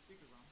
speakers on.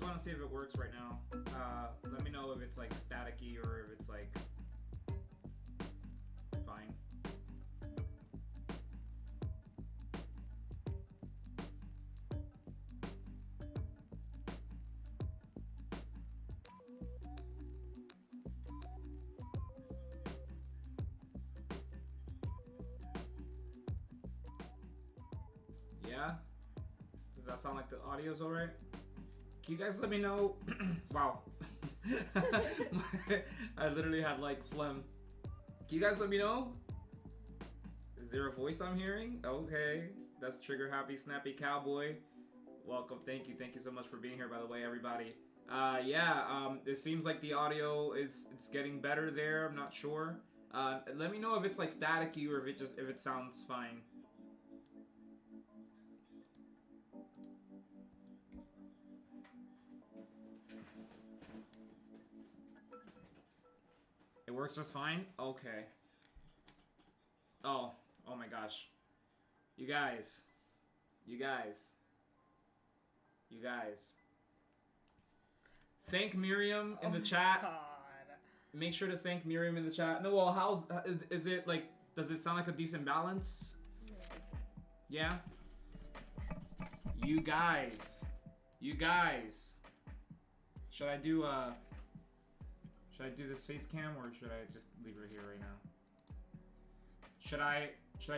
want to see if it works right now. Let me know if it's like staticky or if it's like fine. Yeah? Does that sound like the audio's alright? Can you guys let me know? Wow. I literally had like phlegm. Can you guys let me know? Is there a voice I'm hearing? Okay. That's Trigger Happy Snappy Cowboy. Welcome. Thank you so much for being here, by the way, everybody. It seems like the audio it's getting better there. I'm not sure. Let me know if it's like staticky or if it sounds fine. It works just fine? Okay. Oh my gosh. You guys. Thank Miriam in the chat. God. Make sure to thank Miriam in the chat. No, well, is it like, does it sound like a decent balance? Yeah? You guys. Should I do this face cam or should I just leave it here right now? Should I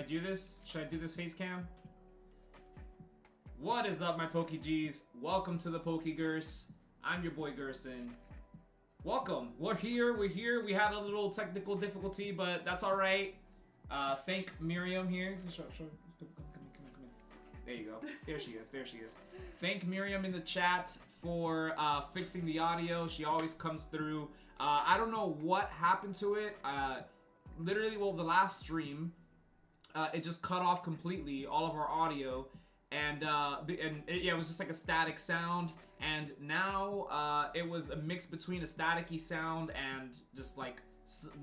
do this? Should I do this face cam? What is up, my PokeGs? Welcome to the pokegerse. I'm your boy Gerson. Welcome. We're here. We had a little technical difficulty, but that's all right. Thank Miriam here. Come in. There you go. There she is. Thank Miriam in the chat for fixing the audio. She always comes through. I don't know what happened to it. Literally, well, the last stream, it just cut off completely, all of our audio. And it was just like a static sound. And now it was a mix between a staticky sound and just like,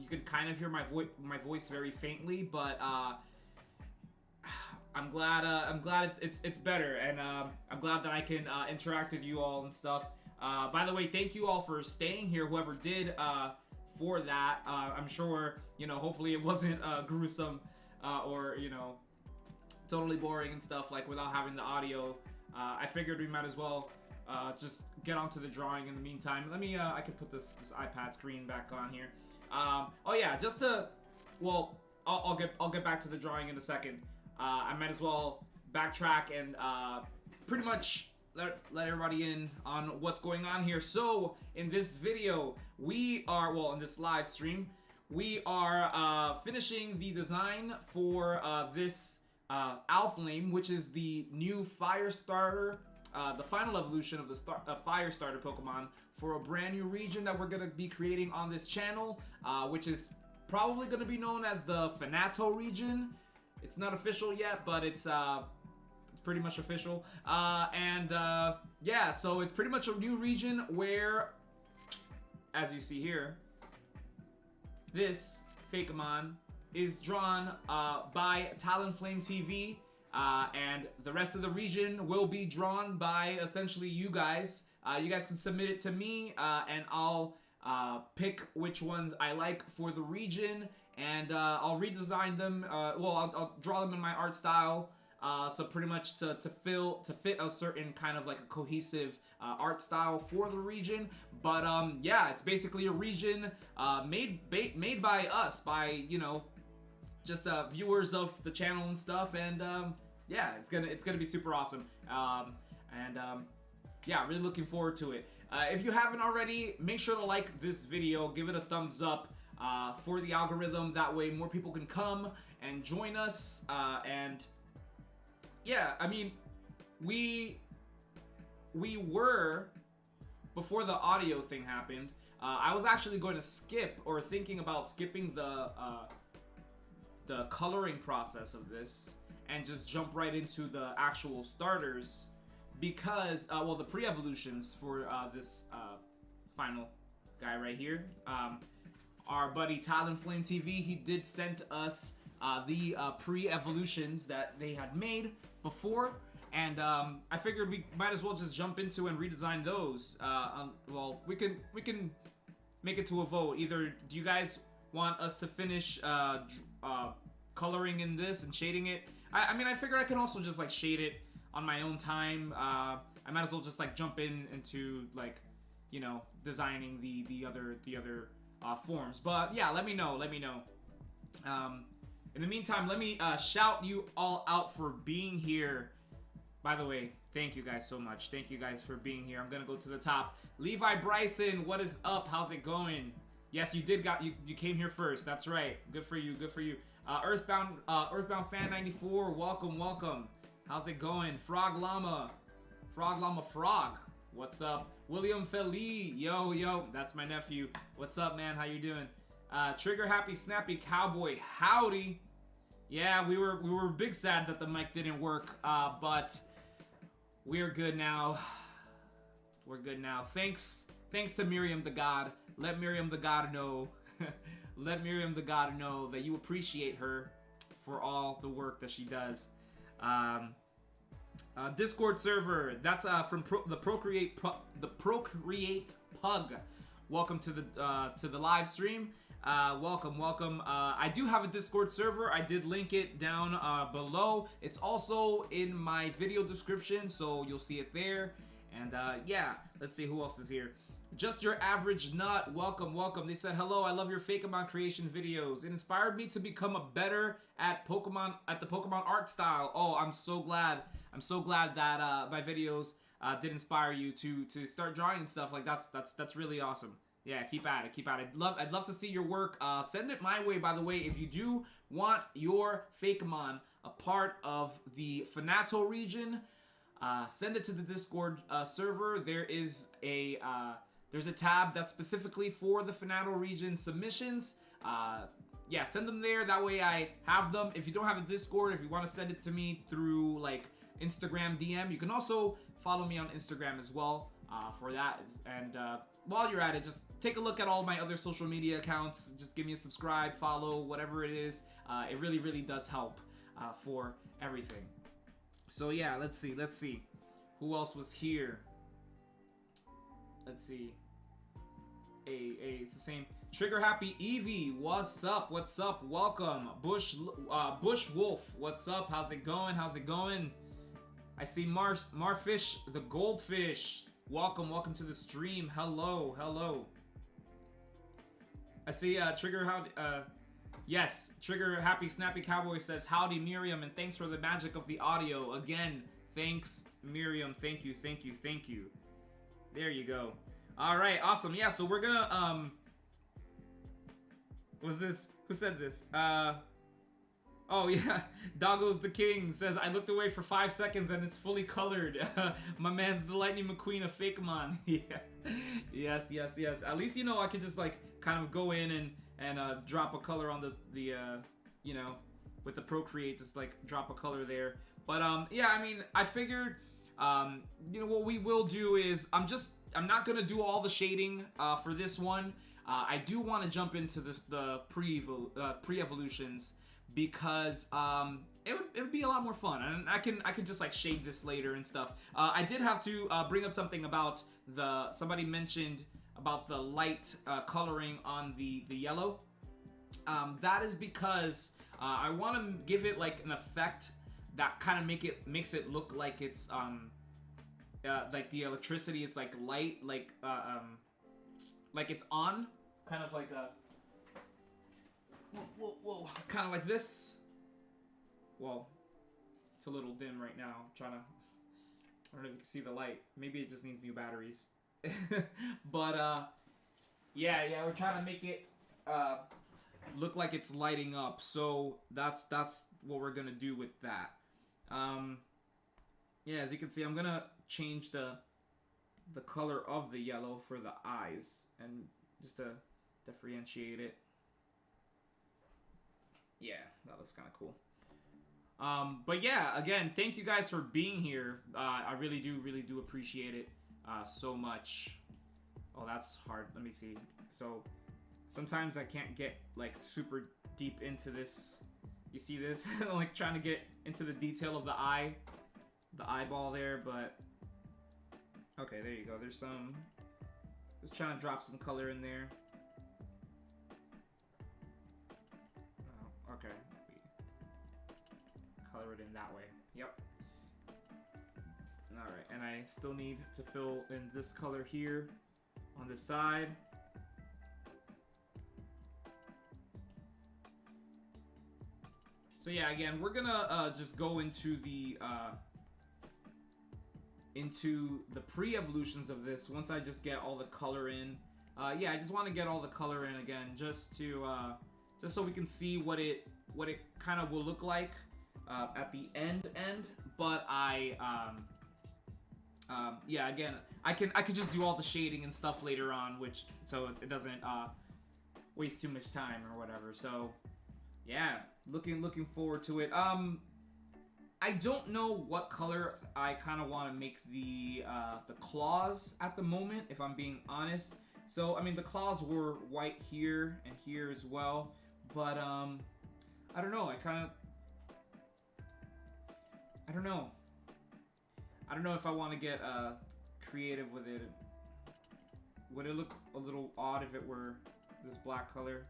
you could kind of hear my voice very faintly, but I'm glad it's better, and I'm glad that I can interact with you all and stuff. By the way, thank you all for staying here, whoever did for that. I'm sure, hopefully it wasn't gruesome or, totally boring and stuff, like without having the audio. I figured we might as well just get onto the drawing in the meantime. Let me, I can put this iPad screen back on here. Oh yeah, just to, well, I'll get back to the drawing in a second. I might as well backtrack and pretty much let everybody in on what's going on here. So in this video, in this live stream, we are finishing the design for this ALPHLAME, which is the new fire starter, the final evolution of the fire starter Pokemon for a brand new region that we're going to be creating on this channel, which is probably going to be known as the Finato region. It's not official yet, but it's pretty much official. Yeah, so it's pretty much a new region where, as you see here, this Fakemon is drawn by Talonflame TV, and the rest of the region will be drawn by essentially you guys. You guys can submit it to me, and I'll pick which ones I like for the region, and I'll redesign them. I'll draw them in my art style. So pretty much to fit a certain kind of like a cohesive art style for the region. But yeah, it's basically a region made by us, by just viewers of the channel and stuff. And yeah, it's gonna be super awesome. Yeah, really looking forward to it. If you haven't already, make sure to like this video, give it a thumbs up for the algorithm. That way more people can come and join us. And yeah, I mean, we were, before the audio thing happened, I was actually going to skip, or thinking about skipping the coloring process of this and just jump right into the actual starters, because, the pre-evolutions for this final guy right here. Our buddy Talonflame TV, he did send us the pre-evolutions that they had made before, and I figured we might as well just jump into and redesign those. Well, we can make it to a vote. Either do you guys want us to finish coloring in this and shading it? I mean, I figured I can also just like shade it on my own time. I might as well just like jump into like, you know, designing the other forms. But yeah, let me know. In the meantime, let me shout you all out for being here. By the way, thank you guys so much. Thank you guys for being here. I'm gonna go to the top. Levi Bryson, what is up? How's it going? Yes, you came here first. That's right. Good for you. Good for you. Earthbound Fan 94, welcome. How's it going? Frog Llama Frog. What's up? William Feli, yo, that's my nephew. What's up, man? How you doing? Trigger Happy Snappy Cowboy, howdy. Yeah, we were big sad that the mic didn't work, but we're good now. We're good now. Thanks to Miriam the God. Let Miriam the God know. Let Miriam the God know that you appreciate her for all the work that she does. Discord server. That's from the Procreate Pug. Welcome to the live stream. Welcome. I do have a Discord server. I did link it down below. It's also in my video description, so you'll see it there. And yeah, let's see who else is here. Just Your Average Nut, welcome. They said, hello, I love your Fakemon creation videos. It inspired me to become a better at the Pokemon art style. Oh, I'm so glad that my videos did inspire you to start drawing and stuff. Like that's really awesome. Yeah, keep at it. I'd love to see your work. Send it my way, by the way, if you do want your Fakemon a part of the Finato region. Send it to the Discord server. There's a tab that's specifically for the Finato region submissions. Yeah, send them there. That way I have them. If you don't have a Discord, if you want to send it to me through like Instagram DM, you can also follow me on Instagram as well for that. And while you're at it, just take a look at all my other social media accounts. Just give me a subscribe, follow, whatever it is. It really does help for everything. So yeah, let's see. Who else was here? Let's see. It's the same. Trigger Happy Evie, what's up? Welcome. Bush Wolf, what's up? How's it going? I see Marfish the Goldfish. Welcome to the stream. Hello. I see yes, Trigger Happy Snappy Cowboy says, howdy Miriam, and thanks for the magic of the audio. Again, thanks Miriam. Thank you. There you go. Alright, awesome. Yeah, so we're gonna who said this? Oh yeah, Doggo's the King says, I looked away for 5 seconds and it's fully colored. My man's the Lightning McQueen of Fakemon. Yeah. Yes. At least, you know, I could just like kind of go in and drop a color on the you know, with the Procreate, just like drop a color there. But yeah, I mean, I figured you know, what we will do is I'm not gonna do all the shading for this one. I do want to jump into the pre-evolutions because it would be a lot more fun, and I can just like shade this later and stuff. I did have to bring up something about somebody mentioned about the light coloring on the yellow. That is because I want to give it like an effect that kind of makes it look like it's like the electricity is like light, like it's on, kind of like a whoa, kind of like this. Well, it's a little dim right now. I'm trying to, I don't know if you can see the light. Maybe it just needs new batteries. But yeah, we're trying to make it look like it's lighting up. So that's what we're gonna do with that. Yeah, as you can see, I'm gonna change the color of the yellow for the eyes, and just to differentiate it. Yeah, that looks kind of cool. But yeah, again, thank you guys for being here. I really do appreciate it so much. Oh, that's hard. Let me see. So sometimes I can't get like super deep into this. You see this? Like trying to get into the detail of the eye. the eyeball there, but okay, there you go. There's some, just trying to drop some color in there. Oh, okay, color it in that way. Yep. All right, and I still need to fill in this color here on this side. So yeah, again, we're gonna just go into the pre-evolutions of this once I just get all the color in. Yeah, I just want to get all the color in again, just so we can see what it kind of will look like at the end. But yeah, again, I could just do all the shading and stuff later on, which so it doesn't waste too much time or whatever. So yeah, looking forward to it. I don't know what color I kind of want to make the claws at the moment, if I'm being honest. So I mean, the claws were white here and here as well, but I don't know. I don't know. I don't know if I want to get creative with it. Would it look a little odd if it were this black color?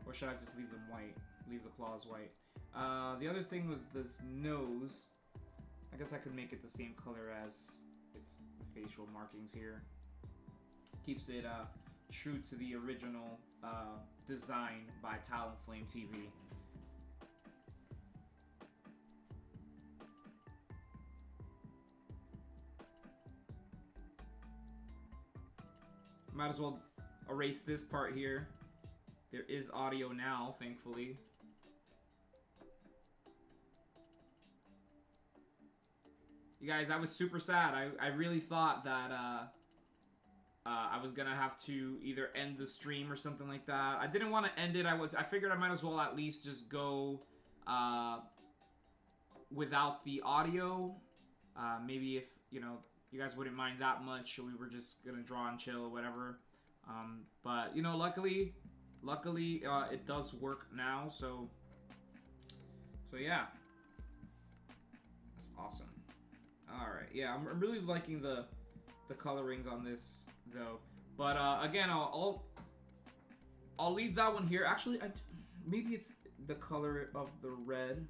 Or should I just leave them white? Leave the claws white. The other thing was this nose. I guess I could make it the same color as its facial markings here. Keeps it true to the original design by ALPHLAME TV. Might as well erase this part here. There is audio now, thankfully. You guys, I was super sad. I really thought that I was gonna have to either end the stream or something like that. I didn't want to end it. I figured I might as well at least just go without the audio. Maybe if, you know, you guys wouldn't mind that much, we were just gonna draw and chill or whatever. But you know, luckily it does work now, so yeah, that's awesome. All right, yeah, I'm really liking the colorings on this though. But again, I'll leave that one here. Actually, maybe it's the color of the red.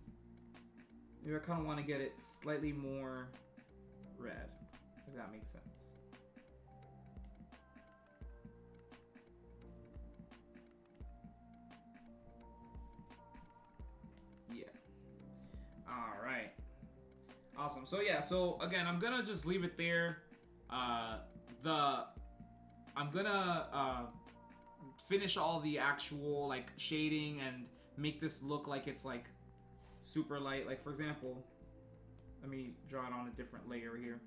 Maybe I kind of want to get it slightly more red, if that makes sense. Yeah. All right. Awesome. So yeah, so again, I'm gonna just leave it there. I'm gonna finish all the actual like shading and make this look like it's like super light. Like for example, let me draw it on a different layer here.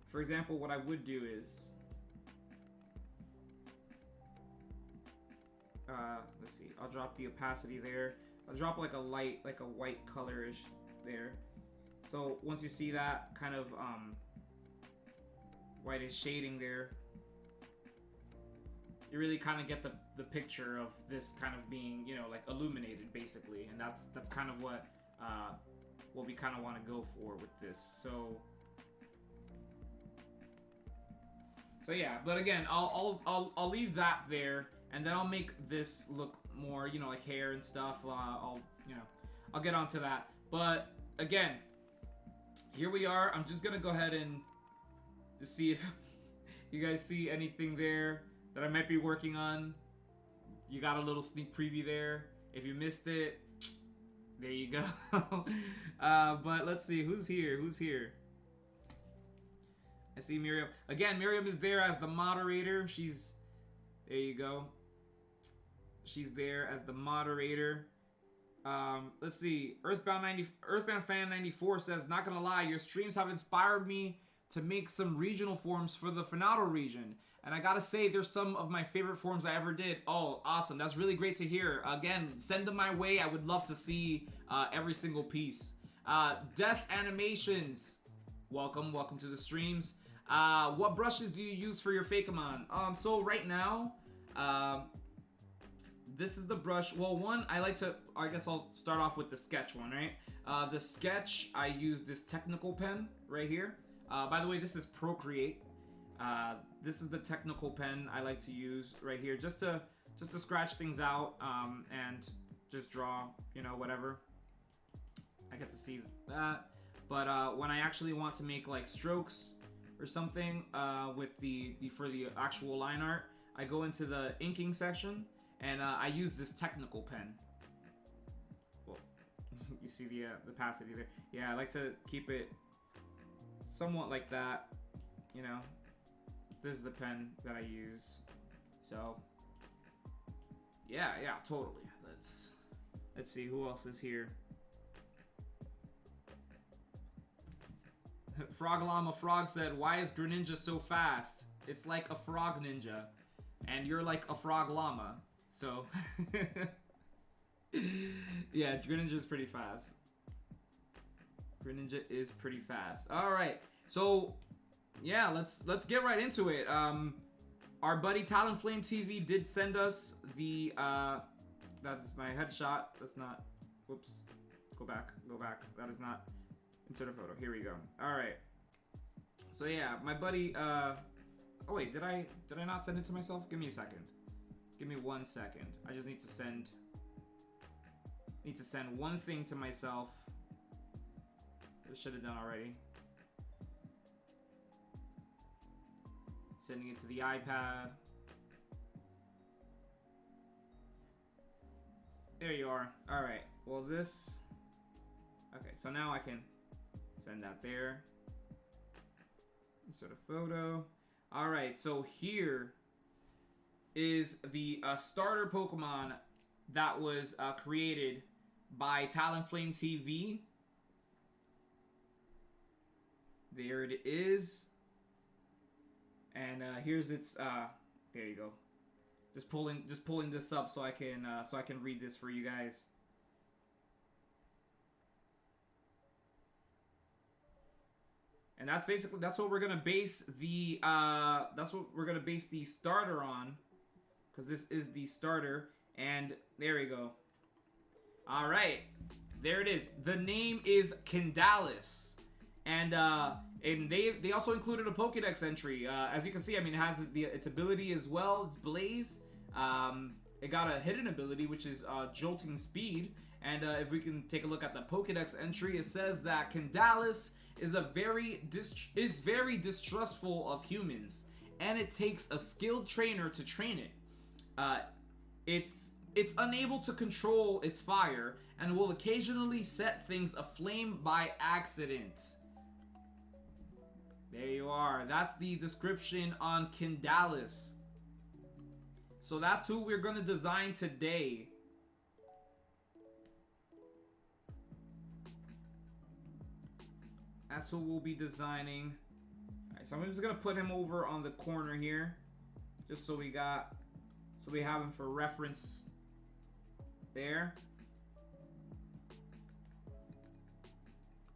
For example, what I would do is let's see, I'll drop the opacity there. I'll drop like a light, like a white colorish there. So once you see that kind of whitish shading there, you really kind of get the picture of this kind of being, you know, like illuminated basically, and that's kind of what we kind of want to go for with this. So yeah, but again, I'll leave that there, and then I'll make this look more, you know, like hair and stuff. I'll get onto that. But again, here we are. I'm just gonna go ahead and just see if you guys see anything there that I might be working on. You got a little sneak preview there. If you missed it, there you go. But let's see, who's here? I see Miriam. Again, Miriam is there as the moderator. There you go. She's there as the moderator. Let's see. Earthbound Fan 94 says, not gonna lie, your streams have inspired me to make some regional forms for the Finato region. And I gotta say, there's some of my favorite forms I ever did. Oh, awesome. That's really great to hear. Again, send them my way. I would love to see every single piece. Death Animations. Welcome to the streams. What brushes do you use for your Fakemon? So right now, this is the brush. Well, one, I guess I'll start off with the sketch one, right? The sketch, I use this technical pen right here. By the way, this is Procreate. This is the technical pen I like to use right here, just to scratch things out, and just draw, you know, whatever. I get to see that. But when I actually want to make like strokes or something with for the actual line art, I go into the inking section and I use this technical pen. Well, you see the opacity there. Yeah, I like to keep it somewhat like that. You know, this is the pen that I use. So yeah, totally. Let's see who else is here. Frog Llama Frog said, "Why is Greninja so fast? It's like a frog ninja, and you're like a frog llama." So yeah, Greninja is pretty fast. Greninja is pretty fast. All right, so yeah, let's get right into it. Our buddy Talonflame TV did send us the that's my headshot. That's not. Whoops. Go back. That is not. Insert a photo. Here we go. All right. So yeah, my buddy. Oh wait, did I not send it to myself? Give me a second. Give me 1 second. I just need to send. One thing to myself. I should have done already. Sending it to the iPad. There you are. All right. Well, this. Okay, so now I can send that there. Insert a photo. All right, so here is the starter Pokemon that was created by Talonflame TV. There it is. And here's its. There you go. Just pulling this up so I can read this for you guys. And that's what we're gonna base the starter on, because this is the starter. And there we go. All right, there it is. The name is Candallas, and they also included a Pokédex entry. As you can see, I mean, it has its ability as well. It's Blaze. It got a hidden ability, which is Jolting Speed. And if we can take a look at the Pokédex entry, it says that Candallas is very distrustful of humans, and it takes a skilled trainer to train it. It's unable to control its fire and will occasionally set things aflame by accident. There you are. That's the description on Candallas. So that's who we're gonna design today. That's who we'll be designing. Alright, so I'm just gonna put him over on the corner here, just so we have him for reference there.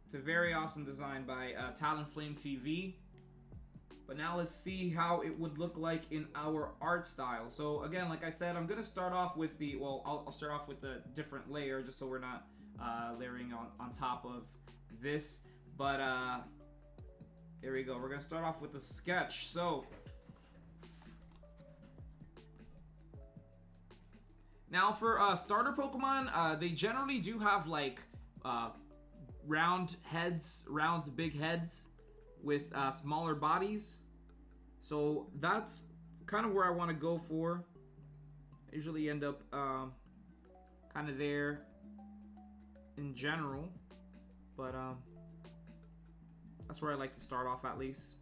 It's a very awesome design by Talonflame TV. But now let's see how it would look like in our art style. So again, like I said, I'm gonna start off with the, well, I'll start off with a different layer, just so we're not layering on top of this. But there we go. We're gonna start off with the sketch. So now for starter Pokemon, they generally do have like round heads, round big heads with smaller bodies. So that's kind of where I want to go for. I usually end up kind of there in general, but that's where I like to start off, at least.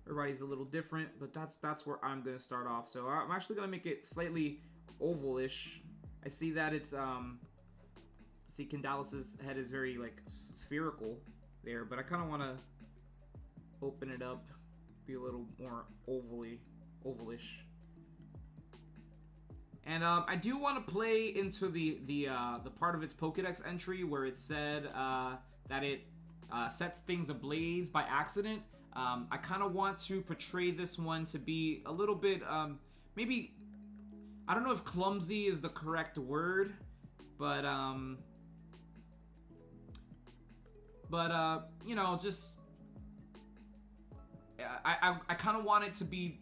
Everybody's a little different, but that's where I'm gonna start off. So I'm actually gonna make it slightly ovalish. I see that it's see Candallas's head is very like spherical there, but I kind of want to open it up, be a little more ovalish. And I do want to play into the part of its Pokédex entry where it said that it sets things ablaze by accident. I kind of want to portray this one to be a little bit maybe I don't know if clumsy is the correct word, but you know, just I kind of want it to be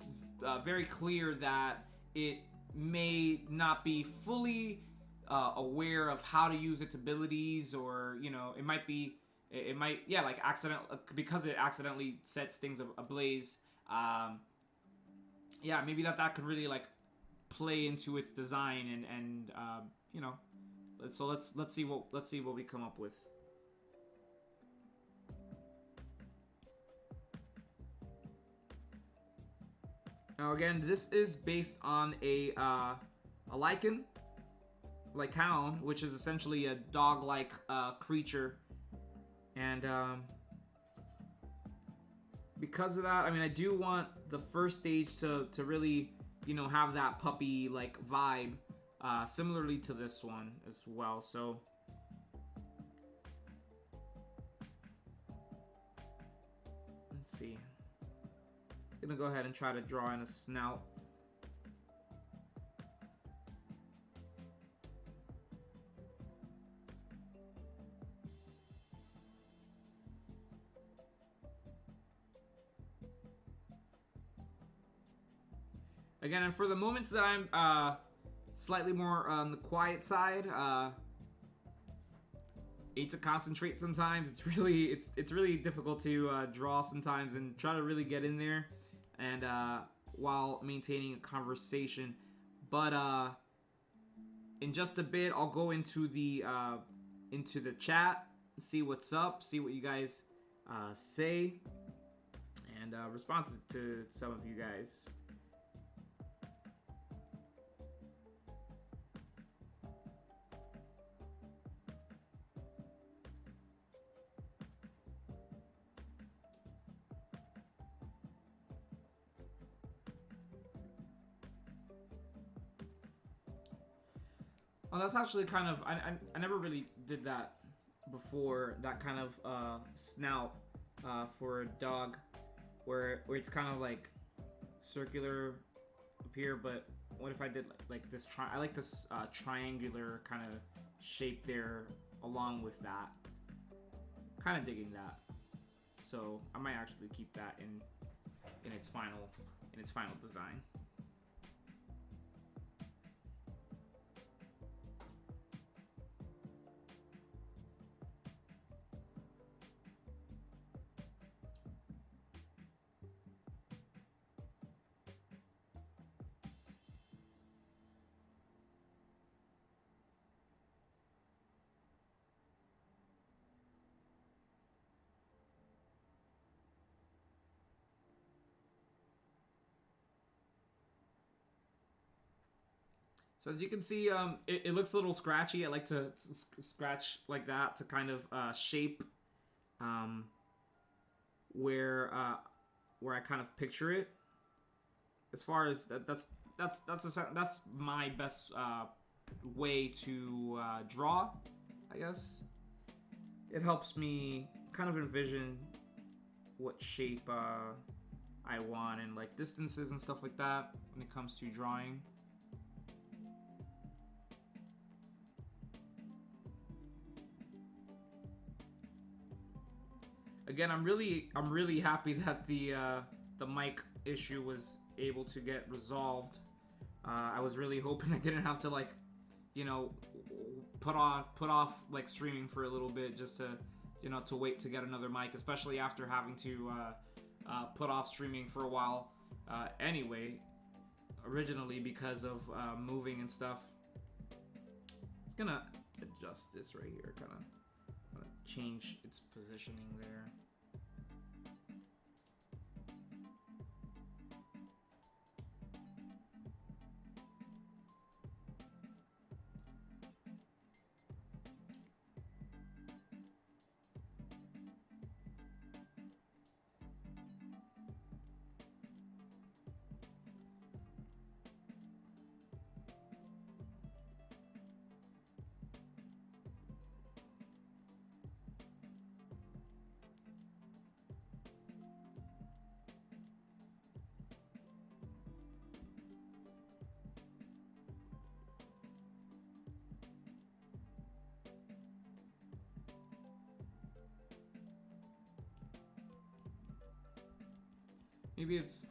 very clear that it may not be fully aware of how to use its abilities, or you know, it might yeah, like because it accidentally sets things ablaze. Yeah, maybe that could really like play into its design, and you know, so let's see what we come up with. Now again, this is based on a lichen, lycaon, which is essentially a dog-like creature, and because of that, I mean, I do want the first stage to really, you know, have that puppy-like vibe, similarly to this one as well. So let's see. I'm gonna go ahead and try to draw in a snout. Again, and for the moments that I'm slightly more on the quiet side, need to concentrate sometimes. It's really difficult to draw sometimes and try to really get in there, and while maintaining a conversation. But in just a bit, I'll go into the chat, see what's up, see what you guys say, and respond to some of you guys. Oh, that's actually kind of, I never really did that before, that kind of snout for a dog, where it's kind of like circular up here, but what if I did like this, I like this triangular kind of shape there along with that. Kind of digging that. So I might actually keep that in its final design. So as you can see, it looks a little scratchy. I like to scratch like that to kind of shape where I kind of picture it. As far as that's my best way to draw, I guess. It helps me kind of envision what shape I want, and like distances and stuff like that when it comes to drawing. Again, I'm really happy that the mic issue was able to get resolved. I was really hoping I didn't have to, like, you know, put off like streaming for a little bit just to, you know, to wait to get another mic, especially after having to put off streaming for a while anyway, originally because of moving and stuff. It's gonna adjust this right here, kind of change its positioning there. Maybe it's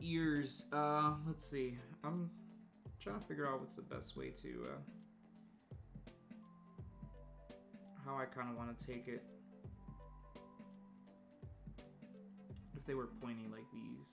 ears. Let's see. I'm trying to figure out what's the best way to how I kind of want to take it. If they were pointy like these.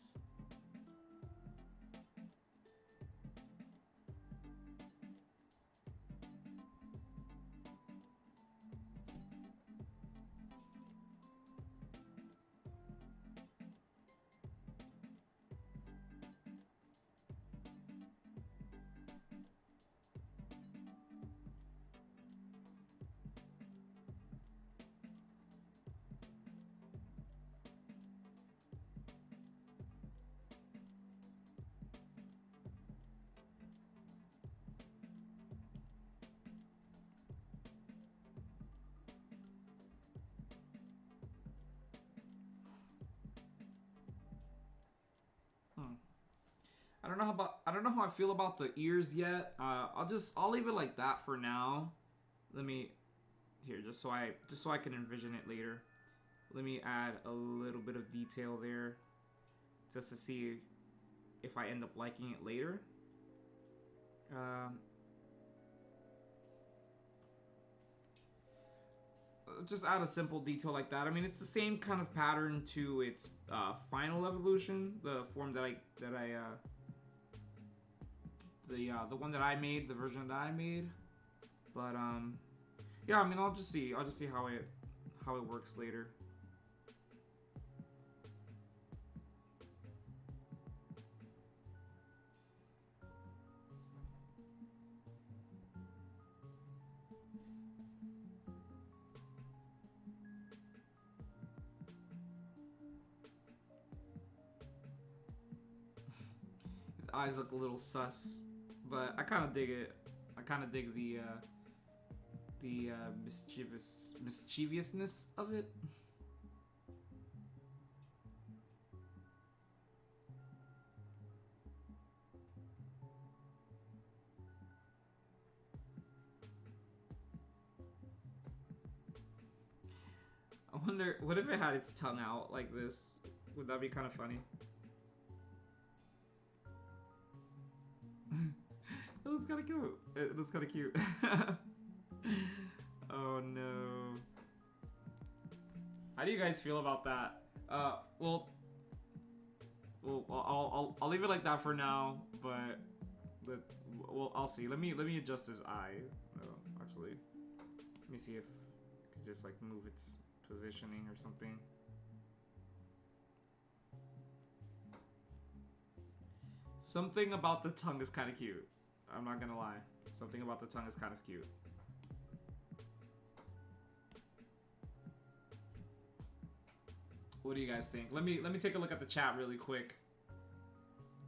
I don't know how I feel about the ears yet. I'll leave it like that for now. Let me here just so I can envision it later. Let me add a little bit of detail there just to see if I end up liking it later. Just add a simple detail like that. I mean, it's the same kind of pattern to its final evolution, the form the one that I made, the version that I made. But yeah, I mean, I'll just see how it works later. His eyes look a little sus, but I kind of dig it. I kind of dig the mischievousness of it. I wonder, what if it had its tongue out like this? Would that be kind of funny? It looks kind of cute. It looks kind of cute. Oh no. How do you guys feel about that? Well, I'll leave it like that for now, but well, I'll see. Let me adjust his eye. Actually, let me see if I can just like move its positioning or something. Something about the tongue is kind of cute. I'm not gonna lie. Something about the tongue is kind of cute. What do you guys think? Let me take a look at the chat really quick.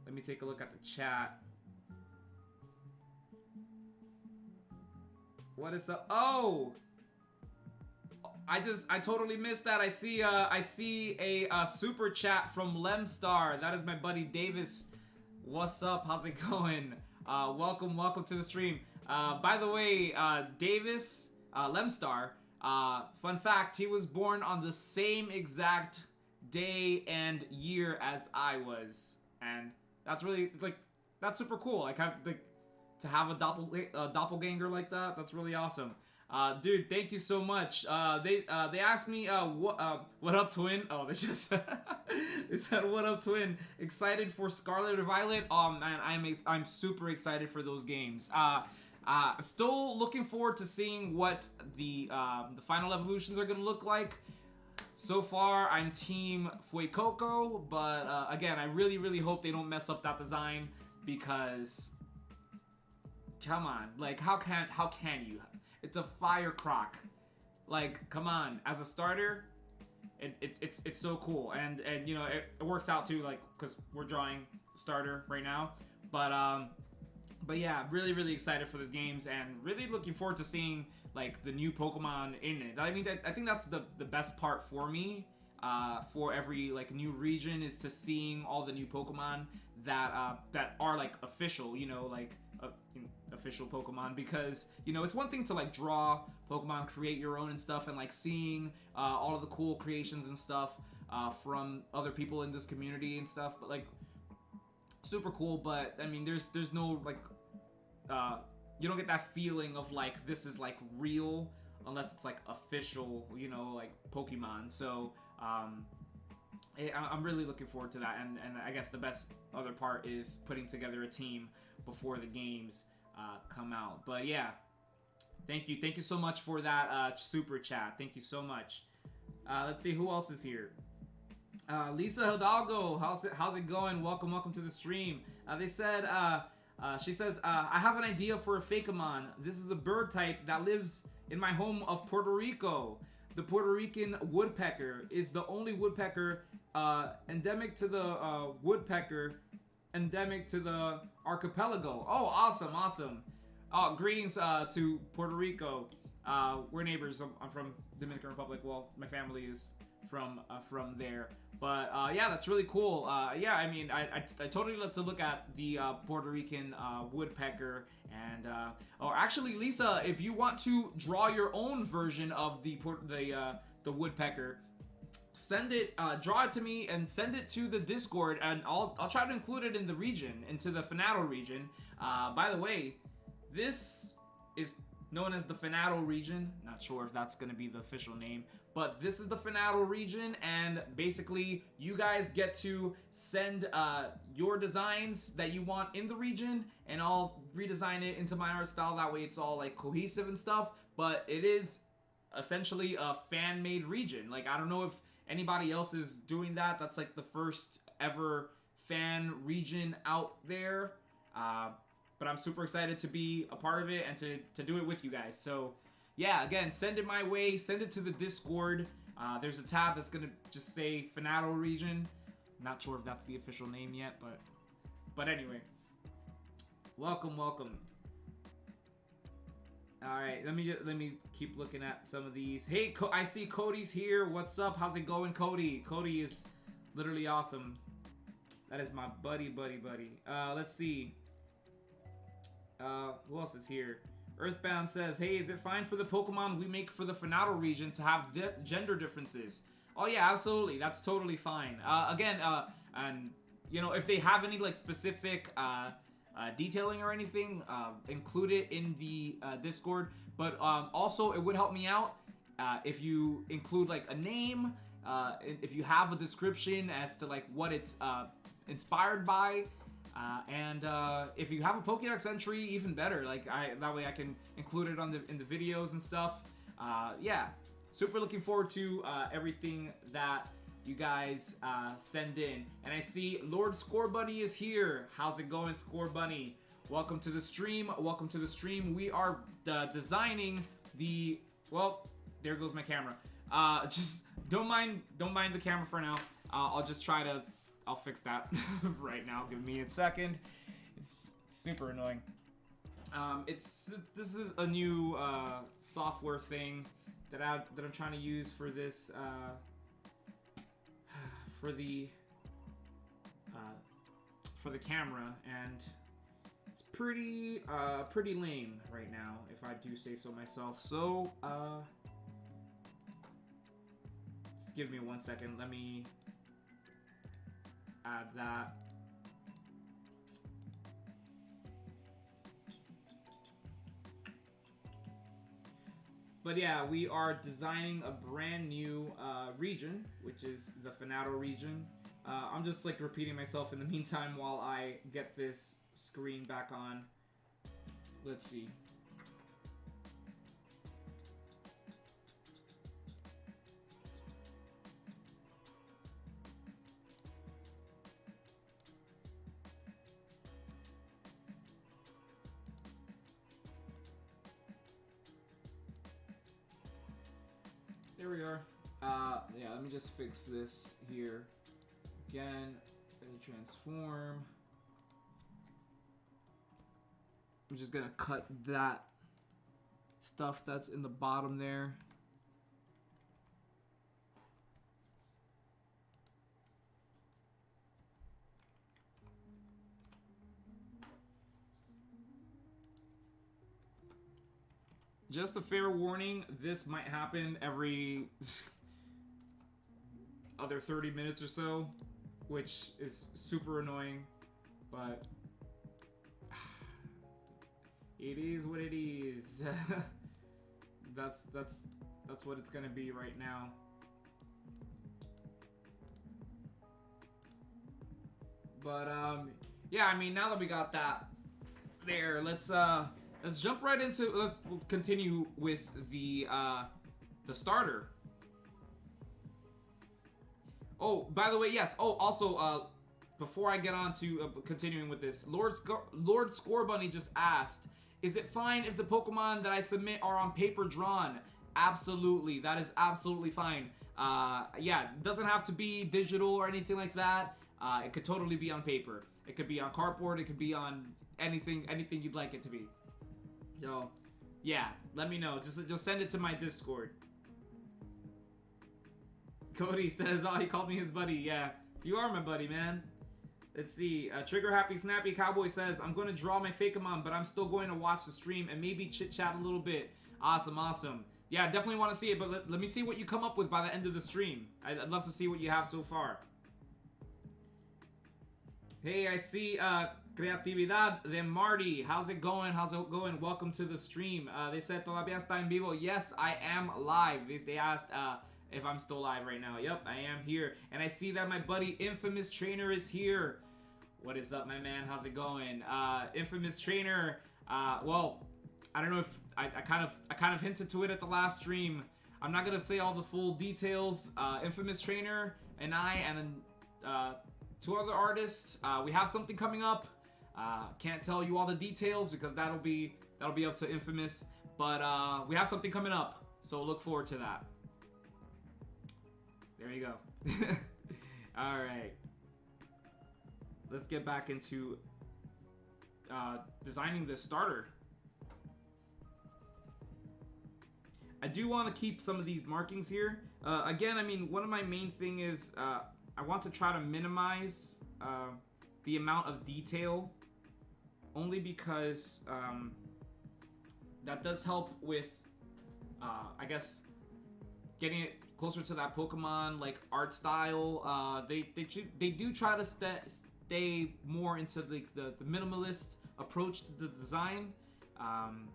Let me take a look at the chat. What is up? Oh! I totally missed that. I see a super chat from Lemstar. That is my buddy Davis. What's up? How's it going? Welcome to the stream. By the way, Davis Lemstar, fun fact, he was born on the same exact day and year as I was, and that's really that's super cool. Like, to have a doppelganger like that, that's really awesome. Dude, thank you so much. They asked me what up, twin? Oh, they just they said what up, twin? Excited for Scarlet or Violet? Oh man, I'm super excited for those games. Still looking forward to seeing what the final evolutions are gonna look like. So far, I'm team Fuecoco, but again, I really hope they don't mess up that design, because come on, like how can you? It's a fire croc. Like, come on. As a starter, it's so cool, and you know it works out too, like, because we're drawing starter right now. But yeah, really excited for these games, and really looking forward to seeing like the new Pokemon in it. I mean, I think that's the best part for me. For every like new region, is to seeing all the new Pokemon that are like official. You know, like. Official Pokemon, because you know it's one thing to like draw Pokemon, create your own and stuff, and like seeing all of the cool creations and stuff, from other people in this community and stuff. But like, super cool. But I mean, there's no like, you don't get that feeling of like this is like real unless it's like official, you know, like Pokemon. So I'm really looking forward to that, and I guess the best other part is putting together a team before the games come out. But yeah, thank you so much for that super chat. Thank you so much. Let's see who else is here. Lisa Hidalgo, how's it going? Welcome to the stream. They said she says I have an idea for a Fakemon. This is a bird type that lives in my home of Puerto Rico. The Puerto Rican woodpecker is the only woodpecker endemic to the endemic to the archipelago. Oh, awesome. Oh, greetings to Puerto Rico. We're neighbors. I'm from Dominican Republic. Well, my family is from there. But yeah, that's really cool. Yeah, I mean, I totally love to look at the Puerto Rican woodpecker. And or actually, Lisa, if you want to draw your own version of the woodpecker, send it, draw it to me and send it to the Discord, and I'll try to include it in the region, into the Finato region. By the way, this is known as the Finato region. Not sure if that's going to be the official name, but this is the Finato region, and basically you guys get to send your designs that you want in the region, and I'll redesign it into my art style. That way it's all like cohesive and stuff, but it is essentially a fan-made region. Like, I don't know if anybody else is doing that. That's like the first ever fan region out there. But I'm super excited to be a part of it and to do it with you guys. So yeah, again, send it my way. Send it to the Discord. There's a tab that's going to just say Finato region. Not sure if that's the official name yet, but anyway. Welcome. All right, let me keep looking at some of these. Hey, I see Cody's here. What's up? How's it going, Cody? Cody is literally awesome. That is my buddy. Let's see. Who else is here? Earthbound says, hey, is it fine for the Pokemon we make for the Finato region to have gender differences? Oh yeah, absolutely. That's totally fine. Again, and you know, if they have any like specific detailing or anything, include it in the Discord. But also, it would help me out if you include like a name, if you have a description as to like what it's inspired by. And if you have a Pokédex entry, even better. Like that way I can include it in the videos and stuff. Yeah, super looking forward to everything that you guys send in. And I see Lord Score Bunny is here. How's it going, Score Bunny? Welcome to the stream. We are designing the, well, there goes my camera. Just don't mind the camera for now. I'll fix that right now. Give me a second. It's super annoying. This is a new software thing that I'm trying to use for this for the camera, and it's pretty lame right now, if I do say so myself. So just give me 1 second. Let me add that. But yeah, we are designing a brand new region, which is the Finato region. I'm just like repeating myself in the meantime while I get this screen back on. Let's see. There we are. Yeah, let me just fix this here. Again, transform. I'm just gonna cut that stuff that's in the bottom there. Just a fair warning, this might happen every other 30 minutes or so, which is super annoying, but it is what it is. that's what it's gonna be right now. But yeah, I mean, now that we got that there, let's jump right into, we'll continue with the starter. Oh, by the way, yes. Oh, also, before I get on to continuing with this, Lord Scorebunny just asked, is it fine if the Pokemon that I submit are on paper drawn? Absolutely, that is absolutely fine. Yeah, it doesn't have to be digital or anything like that. It could totally be on paper. It could be on cardboard. It could be on anything you'd like it to be. So, yeah, let me know. Just send it to my Discord. Cody says, oh, he called me his buddy. Yeah, you are my buddy, man. Let's see. Trigger Happy Snappy Cowboy says, I'm going to draw my Fakemon, but I'm still going to watch the stream and maybe chit-chat a little bit. Awesome, awesome. Yeah, definitely want to see it, but let me see what you come up with by the end of the stream. I'd love to see what you have so far. Hey, I see Creatividad de Marty. How's it going? How's it going? Welcome to the stream. They said, todavía está en vivo. Yes, I am live. They asked if I'm still live right now. Yep, I am here. And I see that my buddy Infamous Trainer is here. What is up, my man? How's it going? Infamous Trainer, well, I don't know if I kind of hinted to it at the last stream. I'm not gonna say all the full details. Infamous Trainer and I, and then 2 other artists, we have something coming up. Can't tell you all the details because that'll be up to Infamous. But we have something coming up, so look forward to that. There you go. All right. Let's get back into designing the starter. I do want to keep some of these markings here. Again, I mean, one of my main thing is I want to try to minimize the amount of detail, only because that does help with, I guess, getting it closer to that Pokemon like art style. They do try to stay more into the minimalist approach to the design. I'm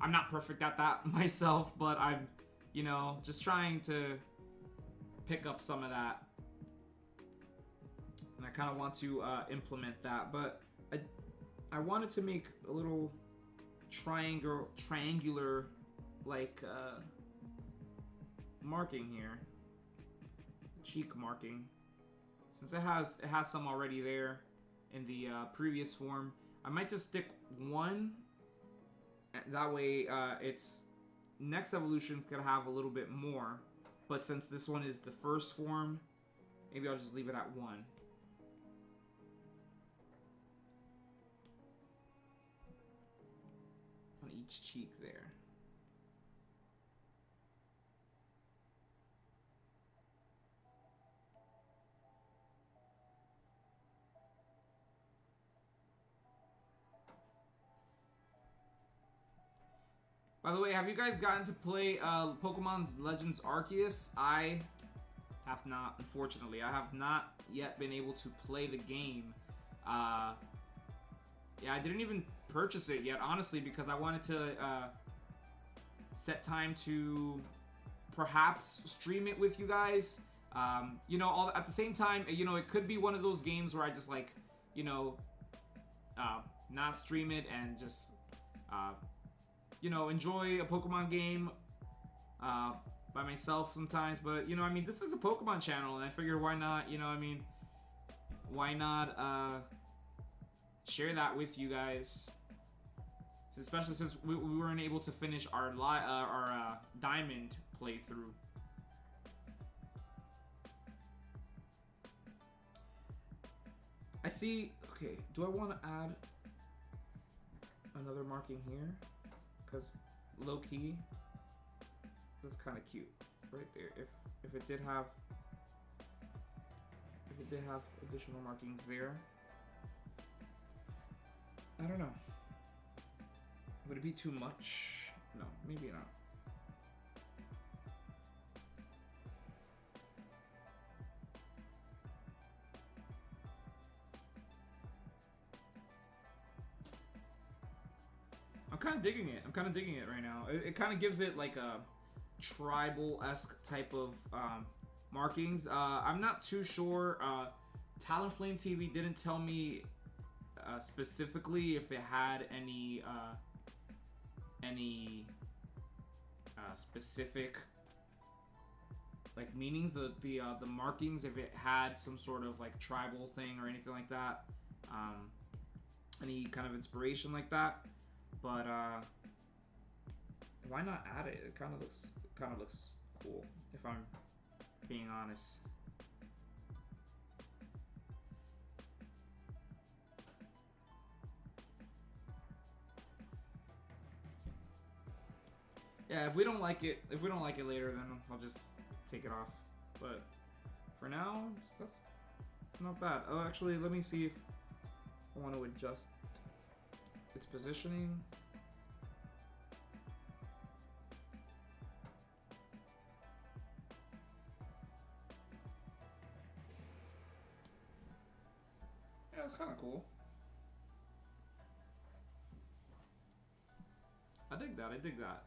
not perfect at that myself, but I'm, you know, just trying to pick up some of that, and I kind of want to implement that. But I wanted to make a little triangular like marking here, cheek marking, since it has some already there in the previous form. I might just stick one. That way, its next evolution's gonna have a little bit more. But since this one is the first form, maybe I'll just leave it at 1. On each cheek there. By the way, have you guys gotten to play Pokemon Legends Arceus? I have not, unfortunately. I have not yet been able to play the game. Yeah, I didn't even purchase it yet, honestly, because I wanted to set time to perhaps stream it with you guys. You know, at the same time, you know, it could be one of those games where I just, like, you know, not stream it and just... you know, enjoy a Pokemon game by myself sometimes. But, you know, I mean, this is a Pokemon channel, and I figured why not, you know, I mean, why not share that with you guys, especially since we weren't able to finish our Diamond playthrough. I see. Okay, do I want to add another marking here? Because low key, that's kind of cute right there. If it did have additional markings there, I don't know. Would it be too much? No, maybe not. I'm kind of digging it. I'm kind of digging it right now. It kind of gives it like a tribal-esque type of markings. I'm not too sure. Talonflame TV didn't tell me specifically if it had any specific like meanings. The markings, if it had some sort of like tribal thing or anything like that. Any kind of inspiration like that. But why not add it? It kind of looks cool, if I'm being honest. Yeah, if we don't like it later, then I'll just take it off. But for now, that's not bad. Oh, actually, let me see if I want to adjust its positioning. Yeah, it's kind of cool. I dig that. I dig that.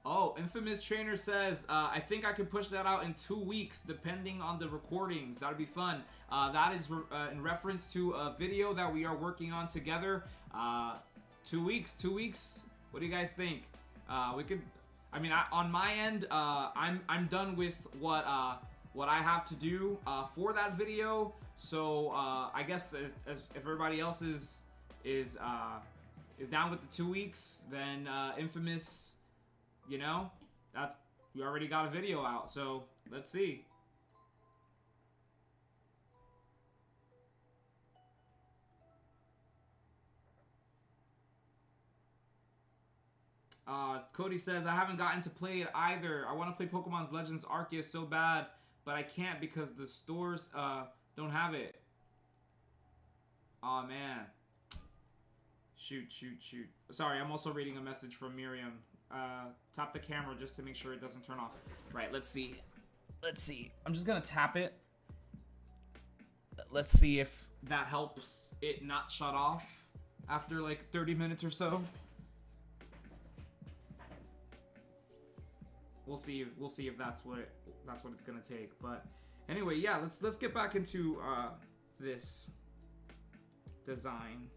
Oh, Infamous Trainer says, I think I could push that out in 2 weeks, depending on the recordings. That'd be fun. That is in reference to a video that we are working on together. 2 weeks. 2 weeks. What do you guys think? We could. I mean, on my end, I'm done with what I have to do for that video. So I guess if everybody else is down with the 2 weeks, then Infamous. You know, we already got a video out, so let's see. Cody says, I haven't gotten to play it either. I want to play Pokemon's Legends Arceus so bad, but I can't because the stores don't have it. Aw, man. Shoot. Sorry, I'm also reading a message from Miriam. Tap the camera just to make sure it doesn't turn off. Right, let's see. I'm just gonna tap it. Let's see if that helps it not shut off after like 30 minutes or so. We'll see if that's what it's gonna take. But anyway, yeah, let's get back into this design.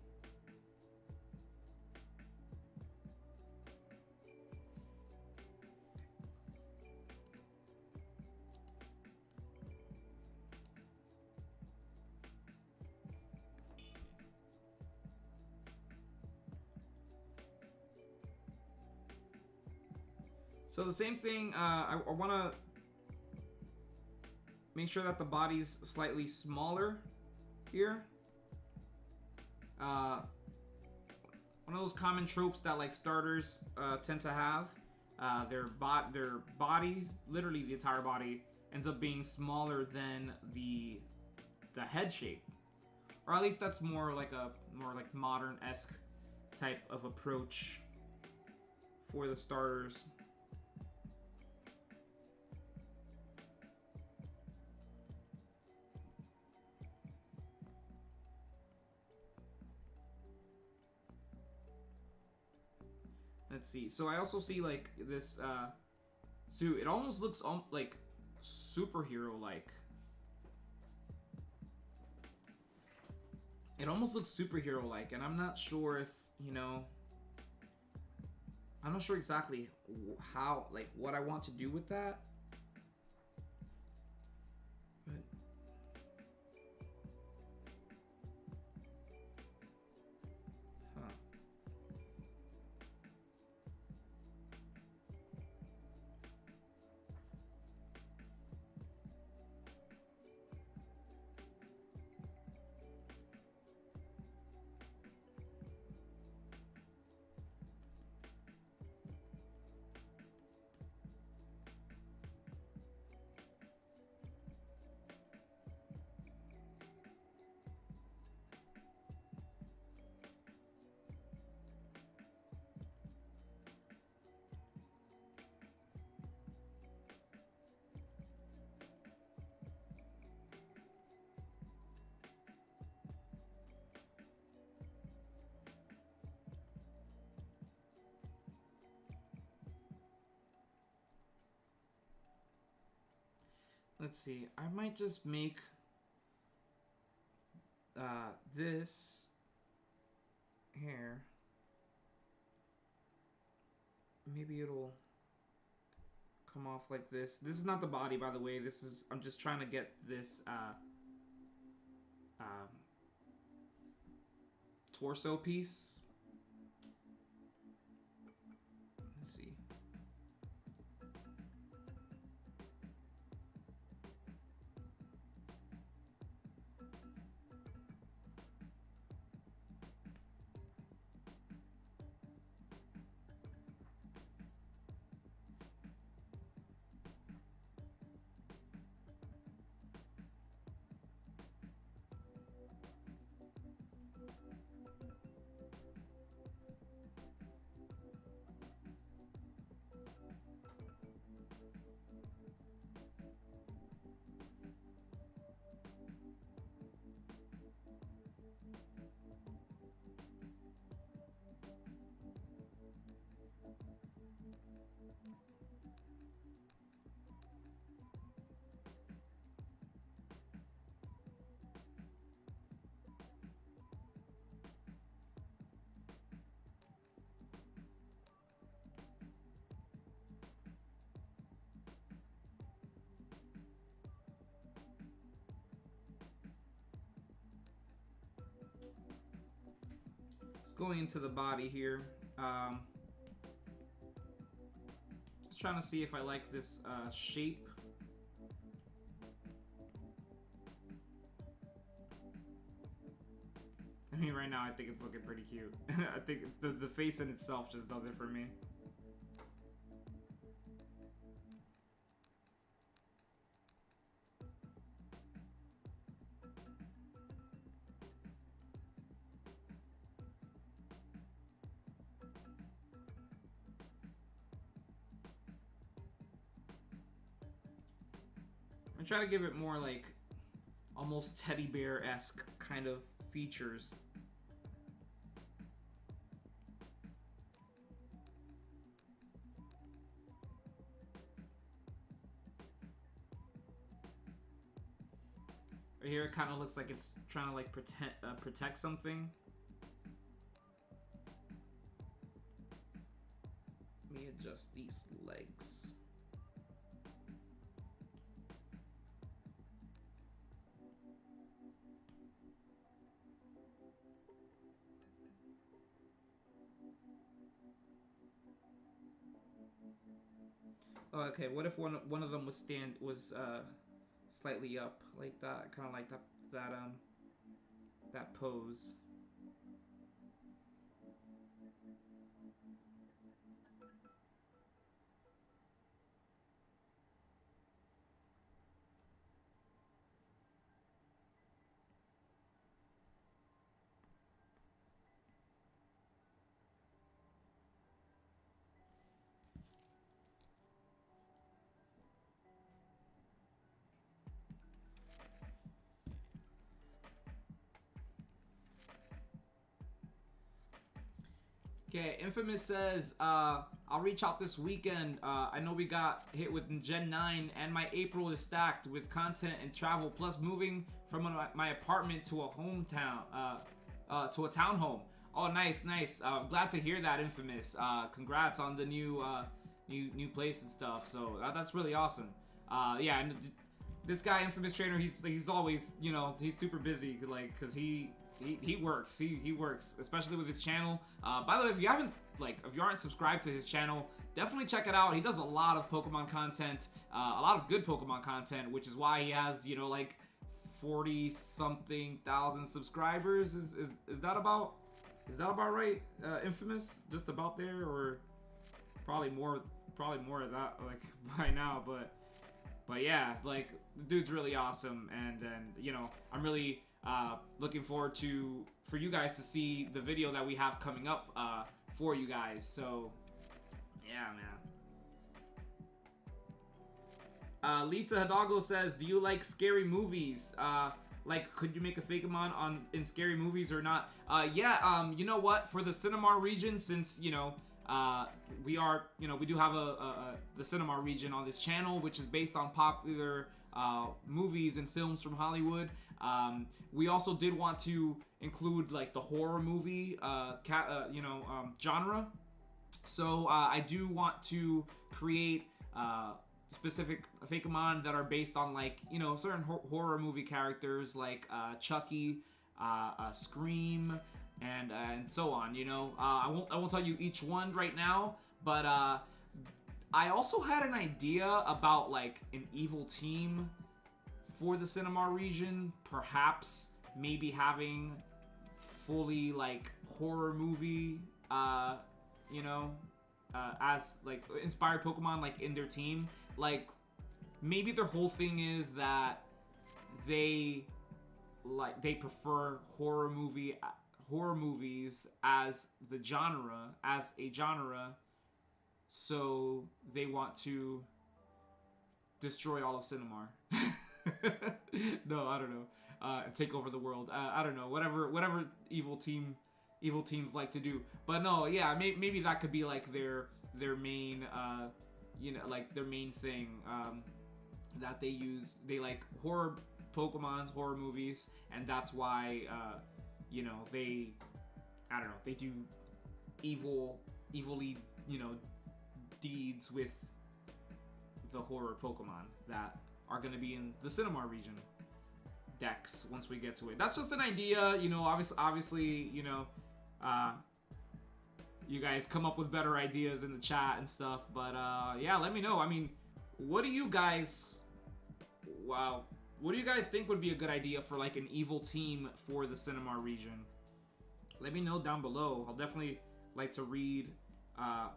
So the same thing, I want to make sure that the body's slightly smaller here. One of those common tropes that like starters tend to have. Their bodies, literally the entire body, ends up being smaller than the head shape. Or at least that's more like modern-esque type of approach for the starters. Let's see. So I also see like this suit. It almost looks like superhero-like. It almost looks superhero-like, and I'm not sure if, you know, I'm not sure exactly how, like, what I want to do with that. But let's see. I might just make this here. Maybe it'll come off like this. This is not the body, by the way. This is, I'm just trying to get this torso piece. Let's see. Going into the body here. Just trying to see if I like this shape. I mean, right now I think it's looking pretty cute. I think the face in itself just does it for me. I'm trying to give it more like almost teddy bear-esque kind of features. Right here it kind of looks like it's trying to like protect something. Let me adjust these legs. Okay, what if one of them was slightly up like that, kind of like that pose. Okay, Infamous says, I'll reach out this weekend. I know we got hit with Gen 9, and my April is stacked with content and travel, plus moving from my apartment to a hometown, to a townhome. Oh, nice, nice. Glad to hear that, Infamous. Congrats on the new place and stuff. So that's really awesome. Yeah, and this guy, Infamous Trainer, he's always, you know, he's super busy, like, cause he works. He works, especially with his channel. By the way, if you aren't subscribed to his channel, definitely check it out. He does a lot of Pokemon content, a lot of good Pokemon content, which is why he has, you know, like 40-something thousand subscribers. Is that about right, Infamous? Just about there, or probably more of that, like, by now, but yeah, like, the dude's really awesome, and you know, I'm really looking forward for you guys to see the video that we have coming up for you guys. So yeah, man. Lisa Hidalgo says, do you like scary movies? Like, could you make a Fakemon in scary movies or not? Yeah, you know what, for the Cinemar region, since, you know, we do have the Cinemar region on this channel, which is based on popular movies and films from Hollywood. We also did want to include like the horror movie genre. So I do want to create specific Fakemon that are based on like certain horror movie characters like Chucky, Scream, and so on. I won't tell you each one right now, but I also had an idea about like an evil team for the Cinemar region, perhaps maybe having fully like horror movie as like inspired Pokemon like in their team. Like maybe their whole thing is that they prefer horror movies as a genre, so they want to destroy all of Cinemar. No, I don't know. And take over the world. I don't know. Whatever evil teams like to do. But no, yeah, maybe that could be like their main like their main thing that they use. They like horror Pokemons, horror movies, and that's why they, I don't know, they do evilly deeds with the horror Pokemon that are going to be in the Cinemar region decks once we get to it. That's just an idea, obviously, you guys come up with better ideas in the chat and stuff, but yeah, let me know. I mean, what do you guys think would be a good idea for like an evil team for the Cinemar region? Let me know down below. I'll definitely like to read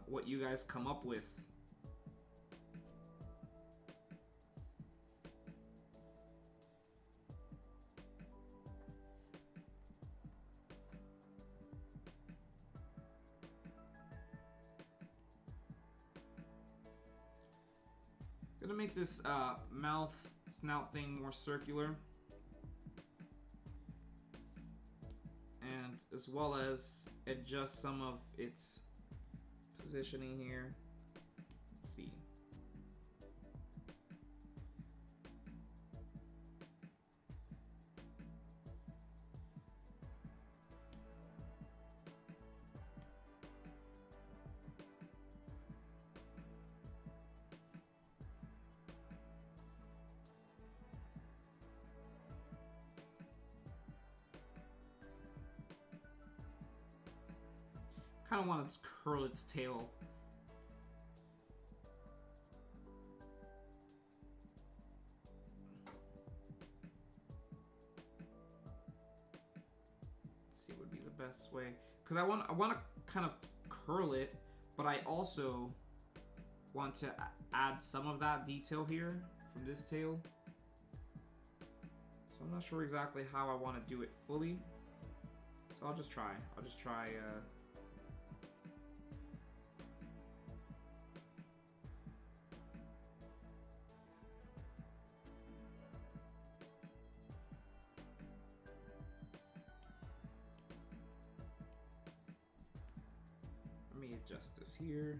what you guys come up with. Gonna make this mouth snout thing more circular, and as well as adjust some of its positioning here. Let's see. Kind of want to curl its tail. Let's see what would be the best way, because I want to kind of curl it, but I also want to add some of that detail here from this tail. So I'm not sure exactly how I want to do it fully. So I'll just try. Let me adjust this here.